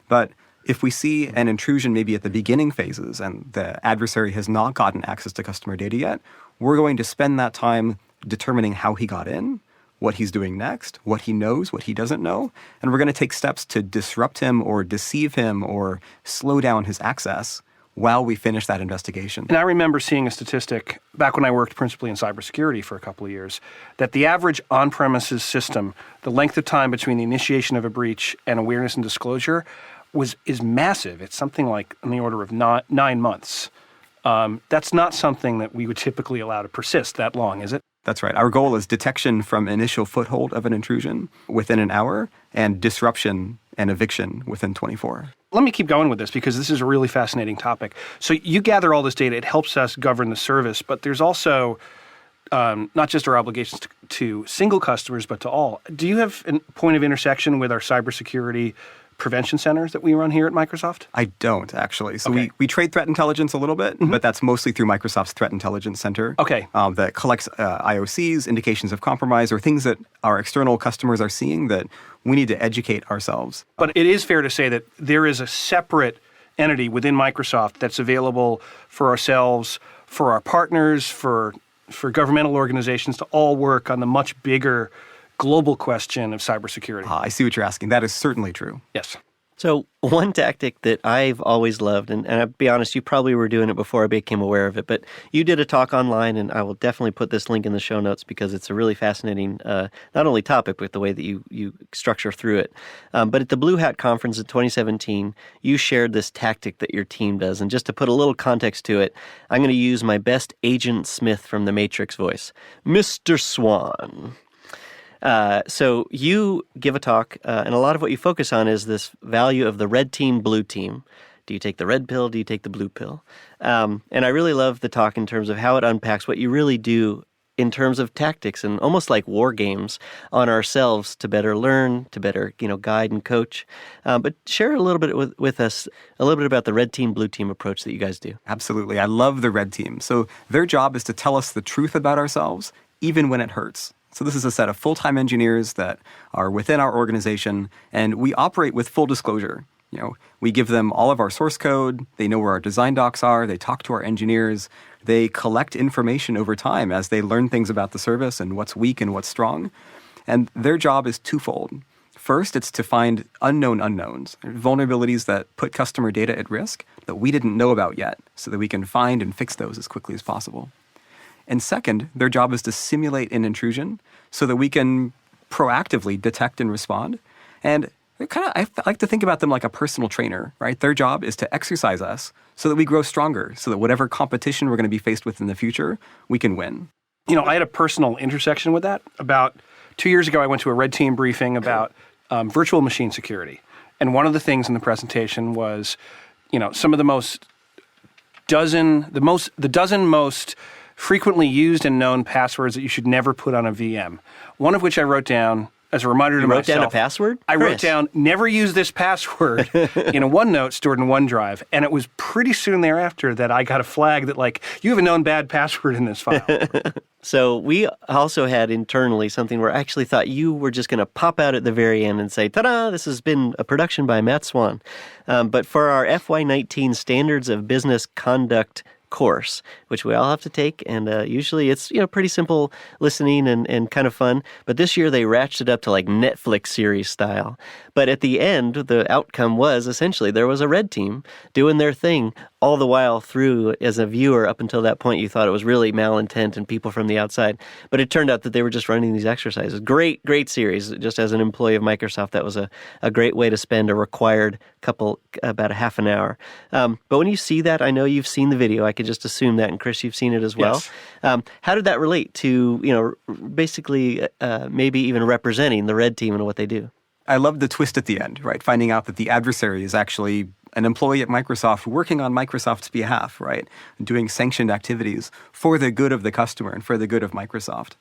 But if we see an intrusion maybe at the beginning phases and the adversary has not gotten access to customer data yet, we're going to spend that time determining how he got in, what he's doing next, what he knows, what he doesn't know, and we're going to take steps to disrupt him or deceive him or slow down his access while we finish that investigation. And I remember seeing a statistic back when I worked principally in cybersecurity for a couple of years, that the average on-premises system, the length of time between the initiation of a breach and awareness and disclosure is massive. It's something like in the order of 9 months. That's not something that we would typically allow to persist that long, is it? That's right. Our goal is detection from initial foothold of an intrusion within an hour and disruption and eviction within 24. Let me keep going with this because this is a really fascinating topic. So you gather all this data. It helps us govern the service, but there's also not just our obligations to single customers, but to all. Do you have a point of intersection with our cybersecurity prevention centers that we run here at Microsoft? I don't, actually. So Okay. we trade threat intelligence a little bit, but that's mostly through Microsoft's Threat Intelligence Center. Okay. That collects IOCs, indications of compromise, or things that our external customers are seeing that we need to educate ourselves. But it is fair to say that there is a separate entity within Microsoft that's available for ourselves, for our partners, for governmental organizations to all work on the much bigger global question of cybersecurity. I see what you're asking. That is certainly true. Yes. So one tactic that I've always loved, and I'll be honest, you probably were doing it before I became aware of it, but you did a talk online, and I will definitely put this link in the show notes because it's a really fascinating, not only topic, but the way that you structure through it. But at the Blue Hat Conference in 2017, you shared this tactic that your team does. And just to put a little context to it, I'm going to use my best Agent Smith from The Matrix voice. Mr. Swann. So you give a talk, and a lot of what you focus on is this value of the red team, blue team. Do you take the red pill? Do you take the blue pill? And I really love the talk in terms of how it unpacks what you really do in terms of tactics and almost like war games on ourselves to better learn, to better, guide and coach. But share a little bit with us, a little bit about the red team, blue team approach that you guys do. Absolutely. I love the red team. So their job is to tell us the truth about ourselves, even when it hurts. So this is a set of full-time engineers that are within our organization, and we operate with full disclosure. We give them all of our source code. They know where our design docs are. They talk to our engineers. They collect information over time as they learn things about the service and what's weak and what's strong. And their job is twofold. First, it's to find unknown unknowns, vulnerabilities that put customer data at risk that we didn't know about yet, so that we can find and fix those as quickly as possible. And second, their job is to simulate an intrusion so that we can proactively detect and respond. And I like to think about them like a personal trainer, right? Their job is to exercise us so that we grow stronger, so that whatever competition we're going to be faced with in the future, we can win. I had a personal intersection with that. About 2 years ago, I went to a red team briefing about virtual machine security. And one of the things in the presentation was, some of the dozen most frequently used and known passwords that you should never put on a VM. One of which I wrote down as a reminder to myself. You wrote down a password? I wrote down, never use this password in a OneNote stored in OneDrive. And it was pretty soon thereafter that I got a flag that you have a known bad password in this file. So we also had internally something where I actually thought you were just going to pop out at the very end and say, ta-da, this has been a production by Matt Swann. But for our FY19 Standards of Business Conduct course, which we all have to take. And usually it's, pretty simple listening and kind of fun. But this year they ratcheted up to like Netflix series style. But at the end, the outcome was essentially there was a red team doing their thing all the while through. As a viewer, up until that point, you thought it was really malintent and people from the outside. But it turned out that they were just running these exercises. Great series. Just as an employee of Microsoft, that was a great way to spend a required about a half an hour. But when you see that, I know you've seen the video. I could just assume that. And Chris, you've seen it as well. Yes. How did that relate to, basically maybe even representing the red team and what they do? I love the twist at the end, right? Finding out that the adversary is actually an employee at Microsoft working on Microsoft's behalf, right? Doing sanctioned activities for the good of the customer and for the good of Microsoft.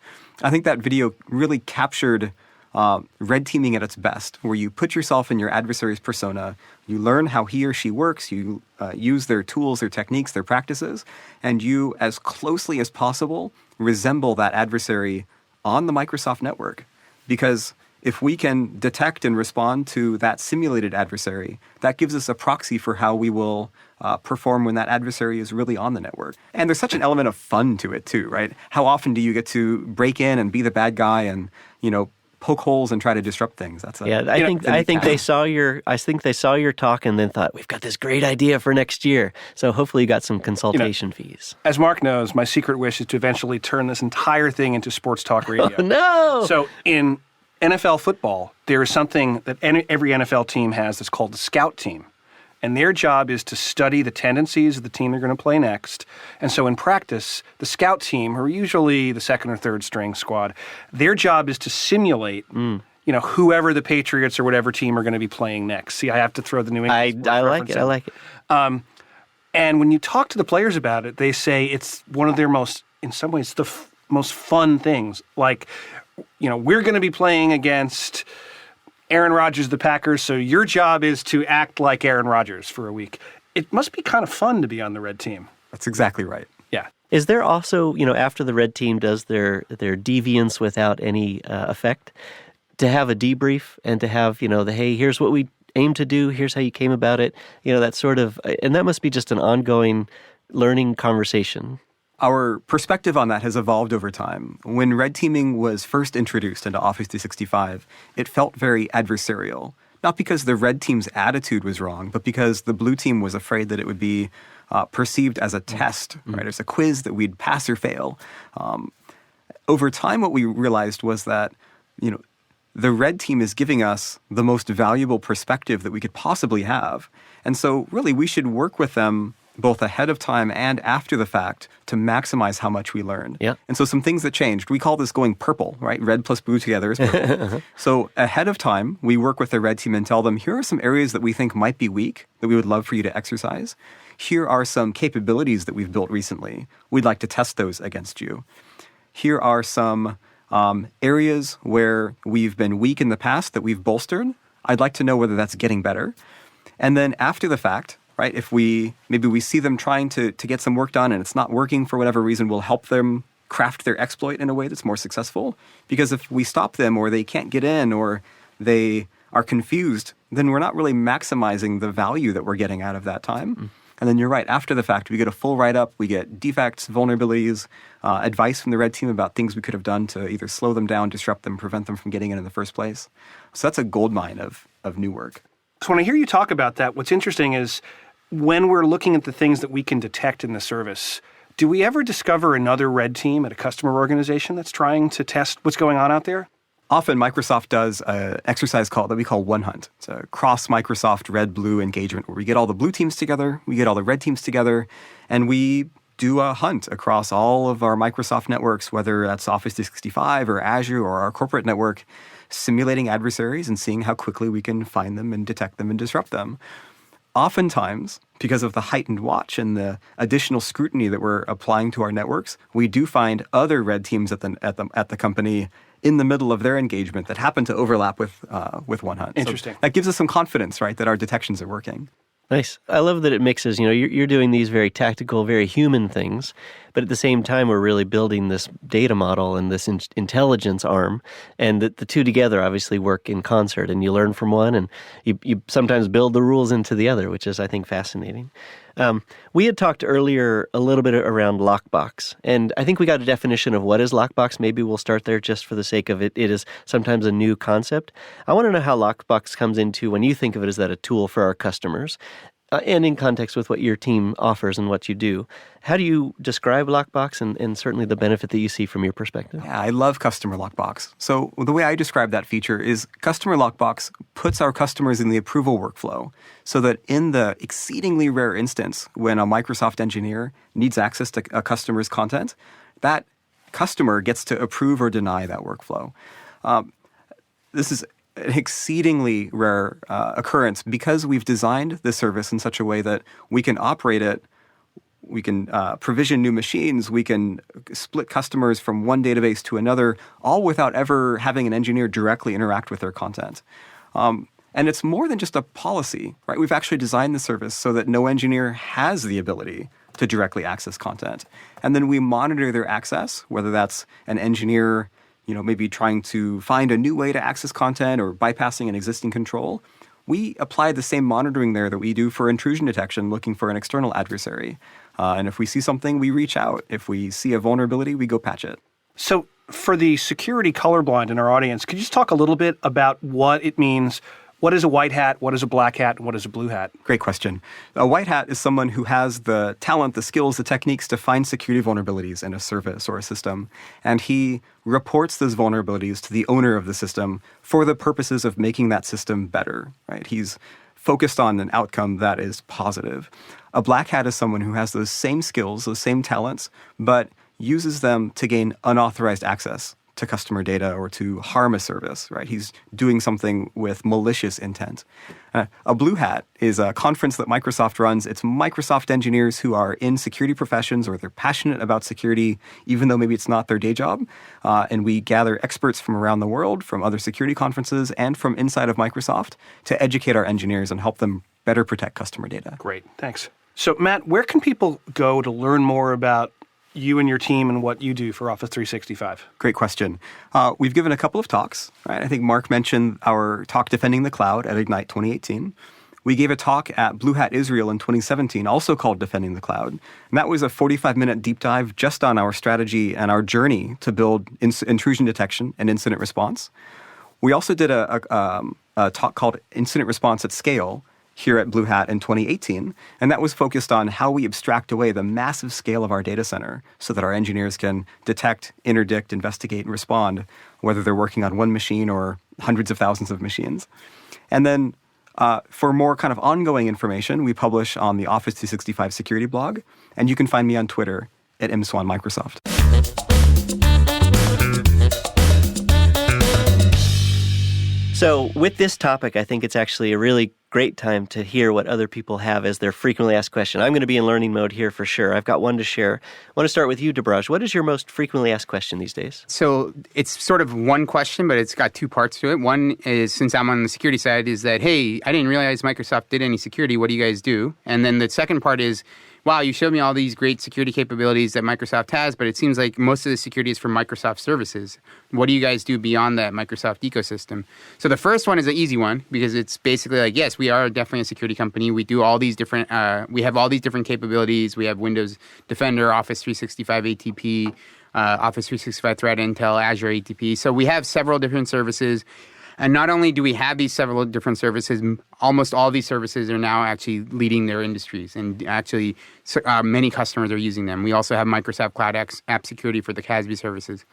I think that video really captured red teaming at its best, where you put yourself in your adversary's persona, you learn how he or she works, you use their tools, their techniques, their practices, and you, as closely as possible, resemble that adversary on the Microsoft network. Because if we can detect and respond to that simulated adversary, that gives us a proxy for how we will perform when that adversary is really on the network. And there's such an element of fun to it too, right? How often do you get to break in and be the bad guy and, poke holes and try to disrupt things? I think they saw your talk and then thought, we've got this great idea for next year. So hopefully you got some consultation fees. As Mark knows, my secret wish is to eventually turn this entire thing into sports talk radio. Oh, no! So in NFL football, there is something that every NFL team has that's called the scout team. And their job is to study the tendencies of the team they're going to play next. And so in practice, the scout team, who are usually the second or third string squad, their job is to simulate, whoever the Patriots or whatever team are going to be playing next. See, I have to throw the New England I like it. I like it. And when you talk to the players about it, they say it's one of their in some ways, the most fun things. Like, we're going to be playing against Aaron Rodgers, the Packers, so your job is to act like Aaron Rodgers for a week. It must be kind of fun to be on the red team. That's exactly right. Yeah. Is there also, after the red team does their deviance without any effect, to have a debrief and to have, hey, here's what we aim to do, here's how you came about it, that sort of, and that must be just an ongoing learning conversation. Our perspective on that has evolved over time. When red teaming was first introduced into Office 365, it felt very adversarial. Not because the red team's attitude was wrong, but because the blue team was afraid that it would be perceived as a test, right? As a quiz that we'd pass or fail. Over time, what we realized was that, the red team is giving us the most valuable perspective that we could possibly have. And so really, we should work with them both ahead of time and after the fact to maximize how much we learned. Yeah. And so some things that changed, we call this going purple, right? Red plus blue together is purple. So ahead of time, we work with the red team and tell them, here are some areas that we think might be weak that we would love for you to exercise. Here are some capabilities that we've built recently. We'd like to test those against you. Here are some areas where we've been weak in the past that we've bolstered. I'd like to know whether that's getting better. And then after the fact, right, if maybe we see them trying to get some work done and it's not working for whatever reason, we'll help them craft their exploit in a way that's more successful. Because if we stop them or they can't get in or they are confused, then we're not really maximizing the value that we're getting out of that time. And then you're right, after the fact, we get a full write-up, we get defects, vulnerabilities, advice from the red team about things we could have done to either slow them down, disrupt them, prevent them from getting in the first place. So that's a goldmine of new work. So when I hear you talk about that, what's interesting is when we're looking at the things that we can detect in the service, do we ever discover another red team at a customer organization that's trying to test what's going on out there? Often Microsoft does an exercise that we call One Hunt. It's a cross-Microsoft red-blue engagement where we get all the blue teams together, we get all the red teams together, and we do a hunt across all of our Microsoft networks, whether that's Office 365 or Azure or our corporate network, simulating adversaries and seeing how quickly we can find them and detect them and disrupt them. Oftentimes, because of the heightened watch and the additional scrutiny that we're applying to our networks, we do find other red teams at the company in the middle of their engagement that happen to overlap with One Hunt. Interesting. So that gives us some confidence, right, that our detections are working. Nice. I love that it mixes, you're doing these very tactical, very human things, but at the same time, we're really building this data model and this intelligence arm, and the two together obviously work in concert, and you learn from one, and you sometimes build the rules into the other, which is, I think, fascinating. We had talked earlier a little bit around lockbox, and I think we got a definition of what is lockbox. Maybe we'll start there just for the sake of it. It is sometimes a new concept. I want to know how lockbox comes into when you think of it as that a tool for our customers, and in context with what your team offers and what you do. How do you describe lockbox and certainly the benefit that you see from your perspective? Yeah, I love customer lockbox. So the way I describe that feature is customer lockbox puts our customers in the approval workflow so that in the exceedingly rare instance when a Microsoft engineer needs access to a customer's content, that customer gets to approve or deny that workflow. This is an exceedingly rare occurrence because we've designed the service in such a way that we can operate it, we can provision new machines, we can split customers from one database to another, all without ever having an engineer directly interact with their content. And it's more than just a policy, right? We've actually designed the service so that no engineer has the ability to directly access content. And then we monitor their access, whether that's an engineer maybe trying to find a new way to access content or bypassing an existing control. We apply the same monitoring there that we do for intrusion detection, looking for an external adversary. And if we see something, we reach out. If we see a vulnerability, we go patch it. So for the security colorblind in our audience, could you just talk a little bit about what it means? What is a white hat? What is a black hat? And what is a blue hat? Great question. A white hat is someone who has the talent, the skills, the techniques to find security vulnerabilities in a service or a system. And he reports those vulnerabilities to the owner of the system for the purposes of making that system better, right? He's focused on an outcome that is positive. A black hat is someone who has those same skills, those same talents, but uses them to gain unauthorized access to customer data or to harm a service, right? He's doing something with malicious intent. A blue hat is a conference that Microsoft runs. It's Microsoft engineers who are in security professions or they're passionate about security, even though maybe it's not their day job. And we gather experts from around the world, from other security conferences, and from inside of Microsoft to educate our engineers and help them better protect customer data. Great, thanks. So Matt, where can people go to learn more about you and your team and what you do for Office 365? Great question. We've given a couple of talks, right? I think Mark mentioned our talk Defending the Cloud at Ignite 2018. We gave a talk at Blue Hat Israel in 2017, also called Defending the Cloud. And that was a 45-minute deep dive just on our strategy and our journey to build intrusion detection and incident response. We also did a talk called Incident Response at Scale here at Blue Hat in 2018, and that was focused on how we abstract away the massive scale of our data center so that our engineers can detect, interdict, investigate, and respond, whether they're working on one machine or hundreds of thousands of machines. And then for more kind of ongoing information, we publish on the Office 365 security blog, and you can find me on Twitter at @mswannmicrosoft. So with this topic, I think it's actually a really great time to hear what other people have as their frequently asked question. I'm going to be in learning mode here for sure. I've got one to share. I want to start with you, Debraj. What is your most frequently asked question these days? So it's sort of one question, but it's got two parts to it. One is, since I'm on the security side, is that, hey, I didn't realize Microsoft did any security. What do you guys do? And then the second part is, wow, you showed me all these great security capabilities that Microsoft has, but it seems like most of the security is from Microsoft services. What do you guys do beyond that Microsoft ecosystem? So the first one is an easy one because it's basically like, yes, we are definitely a security company. We do all these different, we have all these different capabilities. We have Windows Defender, Office 365 ATP, Office 365 Threat Intel, Azure ATP. So we have several different services. And not only do we have these several different services, almost all these services are now actually leading their industries. And actually, many customers are using them. We also have Microsoft Cloud App Security for the CASB services.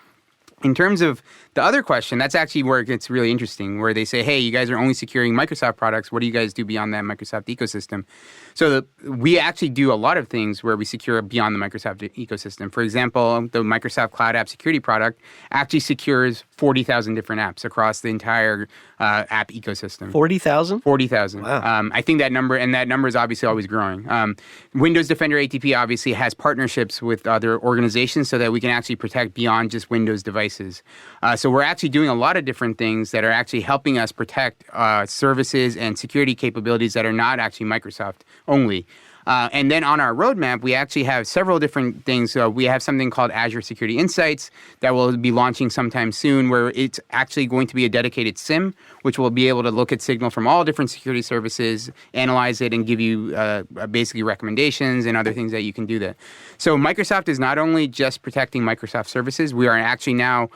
In terms of the other question, that's actually where it gets really interesting, where they say, hey, you guys are only securing Microsoft products. What do you guys do beyond that Microsoft ecosystem? So we actually do a lot of things where we secure beyond the Microsoft ecosystem. For example, the Microsoft Cloud App Security product actually secures 40,000 different apps across the entire app ecosystem. 40,000? 40,000. Wow. I think that number is obviously always growing. Windows Defender ATP obviously has partnerships with other organizations so that we can actually protect beyond just Windows devices. So we're actually doing a lot of different things that are actually helping us protect services and security capabilities that are not actually Microsoft only. And then on our roadmap, we actually have several different things. We have something called Azure Security Insights that will be launching sometime soon, where it's actually going to be a dedicated SIM, which will be able to look at signal from all different security services, analyze it, and give you basically recommendations and other things that you can do that. So Microsoft is not only just protecting Microsoft services, we are actually now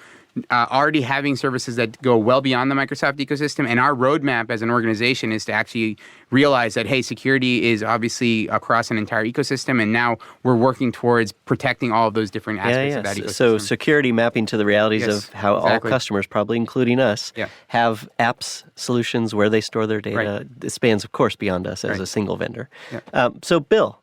already having services that go well beyond the Microsoft ecosystem. And our roadmap as an organization is to actually realize that, hey, security is obviously across an entire ecosystem. And now we're working towards protecting all of those different aspects of that ecosystem. So security mapping to the realities of how all customers, probably including us, have apps solutions where they store their data. Right. It spans, of course, beyond us as a single vendor. Yeah. So, Bill,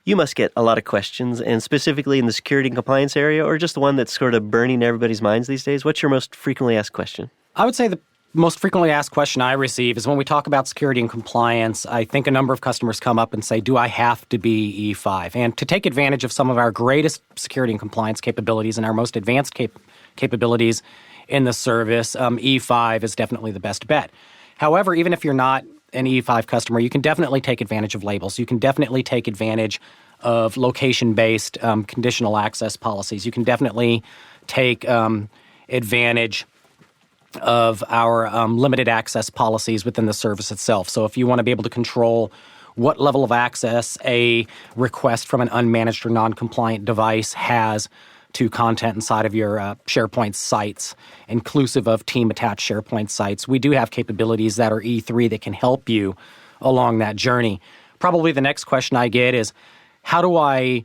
you must get a lot of questions, and specifically in the security and compliance area, or just the one that's sort of burning everybody's minds these days. What's your most frequently asked question? I would say the most frequently asked question I receive is when we talk about security and compliance, I think a number of customers come up and say, do I have to be E5? And to take advantage of some of our greatest security and compliance capabilities and our most advanced capabilities in the service, E5 is definitely the best bet. However, even if you're not an E5 customer, you can definitely take advantage of labels. You can definitely take advantage of location-based conditional access policies. You can definitely take advantage of our limited access policies within the service itself. So if you want to be able to control what level of access a request from an unmanaged or non-compliant device has to content inside of your SharePoint sites, inclusive of team-attached SharePoint sites, we do have capabilities that are E3 that can help you along that journey. Probably the next question I get is, how do I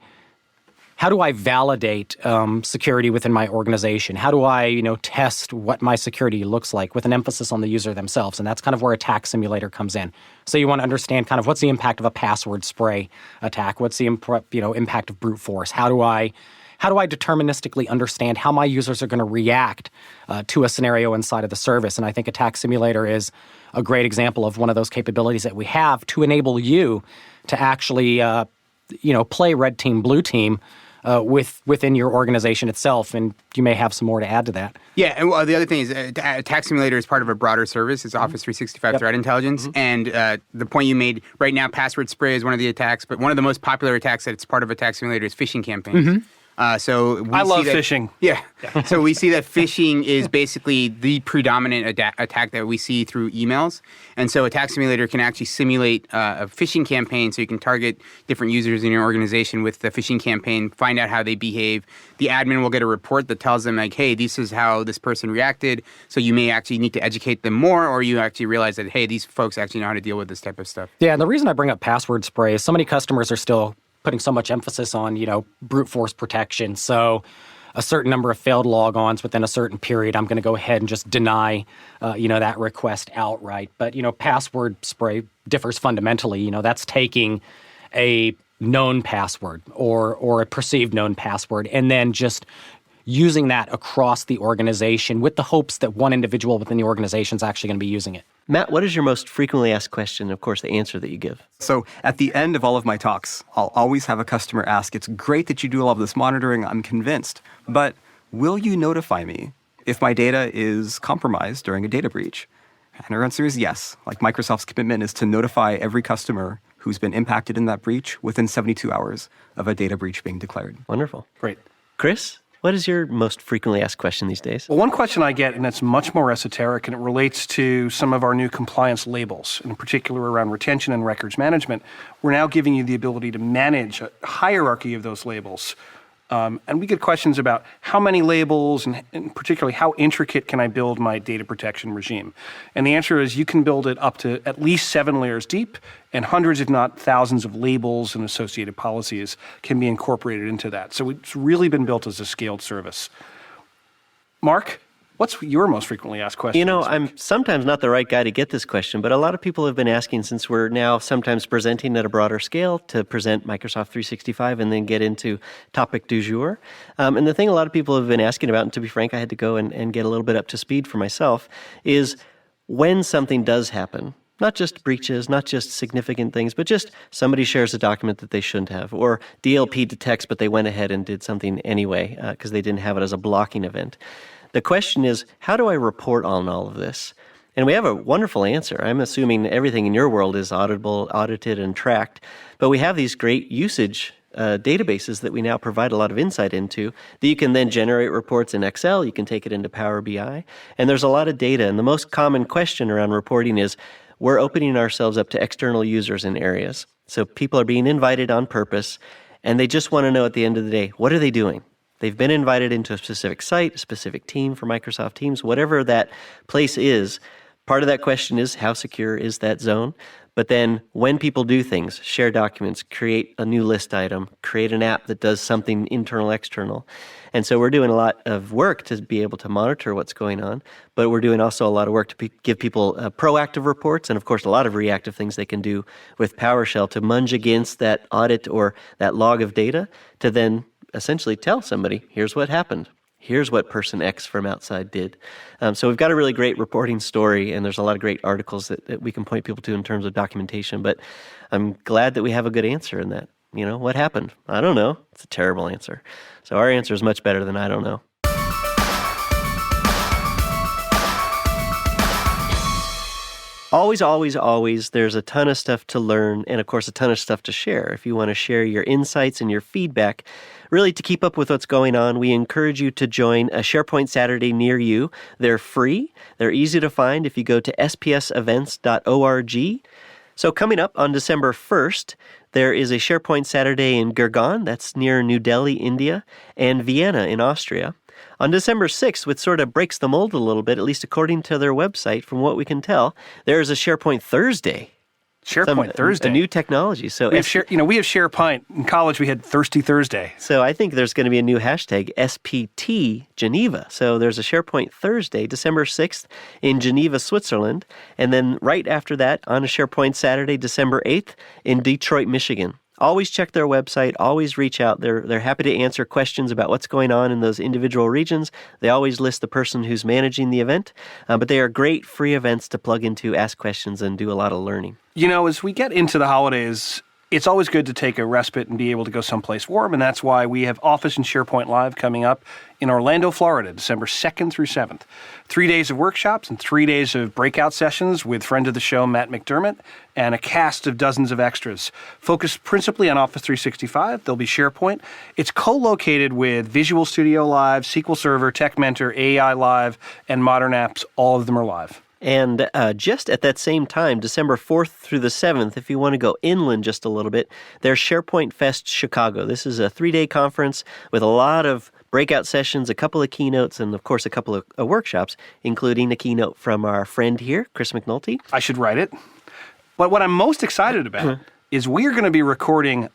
validate security within my organization? How do I, test what my security looks like with an emphasis on the user themselves? And that's kind of where Attack Simulator comes in. So you want to understand kind of what's the impact of a password spray attack? What's the impact of brute force? How do I deterministically understand how my users are going to react to a scenario inside of the service? And I think Attack Simulator is a great example of one of those capabilities that we have to enable you to actually, play red team, blue team within your organization itself. And you may have some more to add to that. Yeah, and the other thing is Attack Simulator is part of a broader service. It's Office 365 Threat Intelligence. And the point you made, right now, password spray is one of the attacks, but one of the most popular attacks that's part of Attack Simulator is phishing campaigns. So I love phishing. Yeah. So we see that phishing is basically the predominant attack that we see through emails. And so Attack Simulator can actually simulate a phishing campaign, so you can target different users in your organization with the phishing campaign, find out how they behave. The admin will get a report that tells them, like, hey, this is how this person reacted. So you may actually need to educate them more, or you actually realize that, hey, these folks actually know how to deal with this type of stuff. Yeah, and the reason I bring up password spray is so many customers are still putting so much emphasis on, brute force protection. So a certain number of failed logons within a certain period, I'm going to go ahead and just deny, that request outright. But, password spray differs fundamentally. That's taking a known password or a perceived known password and then just using that across the organization with the hopes that one individual within the organization is actually going to be using it. Matt, what is your most frequently asked question? Of course, the answer that you give. So at the end of all of my talks, I'll always have a customer ask, it's great that you do all of this monitoring, I'm convinced, but will you notify me if my data is compromised during a data breach? And our answer is yes. Like Microsoft's commitment is to notify every customer who's been impacted in that breach within 72 hours of a data breach being declared. Wonderful. Great. Chris? What is your most frequently asked question these days? Well, one question I get, and it's much more esoteric, and it relates to some of our new compliance labels, in particular around retention and records management. We're now giving you the ability to manage a hierarchy of those labels. And we get questions about how many labels and particularly how intricate can I build my data protection regime? And the answer is you can build it up to at least 7 layers deep, and hundreds, if not thousands, of labels and associated policies can be incorporated into that. So it's really been built as a scaled service. Mark, what's your most frequently asked question? I'm sometimes not the right guy to get this question, but a lot of people have been asking, since we're now sometimes presenting at a broader scale, to present Microsoft 365 and then get into topic du jour. And the thing a lot of people have been asking about, and to be frank, I had to go and get a little bit up to speed for myself, is when something does happen, not just breaches, not just significant things, but just somebody shares a document that they shouldn't have, or DLP detects, but they went ahead and did something anyway because they didn't have it as a blocking event. The question is, how do I report on all of this? And we have a wonderful answer. I'm assuming everything in your world is auditable, audited, and tracked. But we have these great usage databases that we now provide a lot of insight into that you can then generate reports in Excel. You can take it into Power BI. And there's a lot of data. And the most common question around reporting is, we're opening ourselves up to external users in areas. So people are being invited on purpose, and they just want to know at the end of the day, what are they doing? They've been invited into a specific site, a specific team for Microsoft Teams, whatever that place is. Part of that question is, how secure is that zone? But then when people do things, share documents, create a new list item, create an app that does something internal, external. And so we're doing a lot of work to be able to monitor what's going on, but we're doing also a lot of work to give people proactive reports and, of course, a lot of reactive things they can do with PowerShell to munge against that audit or that log of data to then essentially tell somebody, here's what happened. Here's what person X from outside did. So we've got a really great reporting story, and there's a lot of great articles that we can point people to in terms of documentation. But I'm glad that we have a good answer in that. You know, what happened? I don't know. It's a terrible answer. So our answer is much better than I don't know. Always, always, always, there's a ton of stuff to learn and, of course, a ton of stuff to share. If you want to share your insights and your feedback, really to keep up with what's going on, we encourage you to join a SharePoint Saturday near you. They're free. They're easy to find if you go to spsevents.org. So coming up on December 1st, there is a SharePoint Saturday in Gurgaon, that's near New Delhi, India, and Vienna in Austria. On December 6th, which sort of breaks the mold a little bit, at least according to their website, from what we can tell, there is a SharePoint Thursday. Thursday. A new technology. So we have SharePoint. In college, we had Thirsty Thursday. So I think there's going to be a new hashtag, SPT Geneva. So there's a SharePoint Thursday, December 6th in Geneva, Switzerland. And then right after that, on a SharePoint Saturday, December 8th in Detroit, Michigan. Always check their website. Always reach out. They're happy to answer questions about what's going on in those individual regions. They always list the person who's managing the event. But they are great free events to plug into, ask questions, and do a lot of learning. You know, as we get into the holidays, it's always good to take a respite and be able to go someplace warm, and that's why we have Office and SharePoint Live coming up in Orlando, Florida, December 2nd through 7th. 3 days of workshops and 3 days of breakout sessions with friend of the show, Matt McDermott, and a cast of dozens of extras. Focused principally on Office 365, there'll be SharePoint. It's co-located with Visual Studio Live, SQL Server, Tech Mentor, AI Live, and Modern Apps. All of them are live. And just at that same time, December 4th through the 7th, if you want to go inland just a little bit, there's SharePoint Fest Chicago. This is a 3-day conference with a lot of breakout sessions, a couple of keynotes, and of course a couple of workshops, including a keynote from our friend here, Chris McNulty. I should write it. But what I'm most excited about is we're going to be recording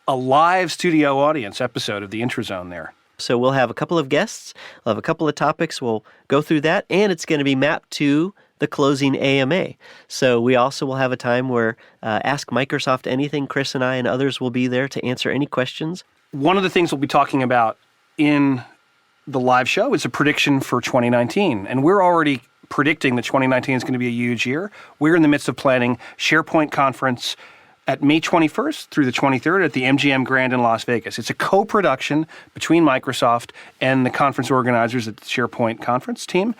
a live studio audience episode of the IntraZone there. So we'll have a couple of guests, we'll have a couple of topics, we'll go through that, and it's going to be mapped to the closing AMA. So we also will have a time where Ask Microsoft Anything. Chris and I and others will be there to answer any questions. One of the things we'll be talking about in the live show is a prediction for 2019. And we're already predicting that 2019 is going to be a huge year. We're in the midst of planning SharePoint conference at May 21st through the 23rd at the MGM Grand in Las Vegas. It's a co-production between Microsoft and the conference organizers at the SharePoint conference team.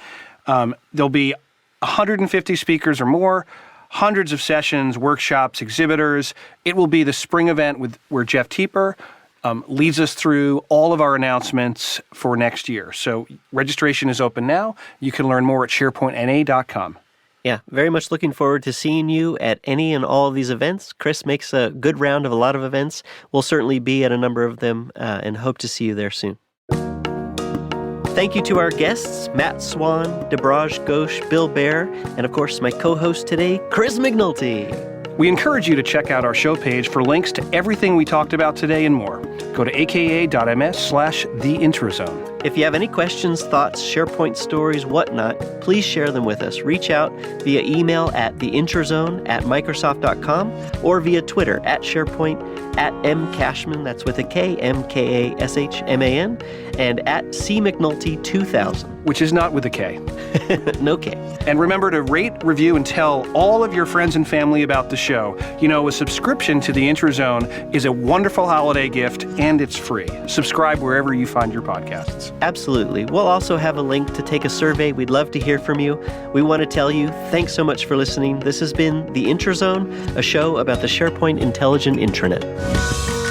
There'll be 150 speakers or more, hundreds of sessions, workshops, exhibitors. It will be the spring event where Jeff Tieper leads us through all of our announcements for next year. So registration is open now. You can learn more at sharepointna.com. Yeah, very much looking forward to seeing you at any and all of these events. Chris makes a good round of a lot of events. We'll certainly be at a number of them and hope to see you there soon. Thank you to our guests, Matt Swann, Debraj, Ghosh, Bill Baer, and of course my co-host today, Chris McNulty. We encourage you to check out our show page for links to everything we talked about today and more. Go to aka.ms/theintrozone. If you have any questions, thoughts, SharePoint stories, whatnot, please share them with us. Reach out via email at theintrozone@microsoft.com or via Twitter at SharePoint, at @mcashman, that's with a K, MKASHMAN, and at CMcNulty2000. Which is not with a K. No K. And remember to rate, review, and tell all of your friends and family about the show. You know, a subscription to the IntraZone is a wonderful holiday gift, and it's free. Subscribe wherever you find your podcasts. absolutely. We'll also have a link to take a survey. We'd love to hear from you. We want to tell you, thanks so much for listening. This has been The Intrazone, a show about the SharePoint Intelligent Intranet.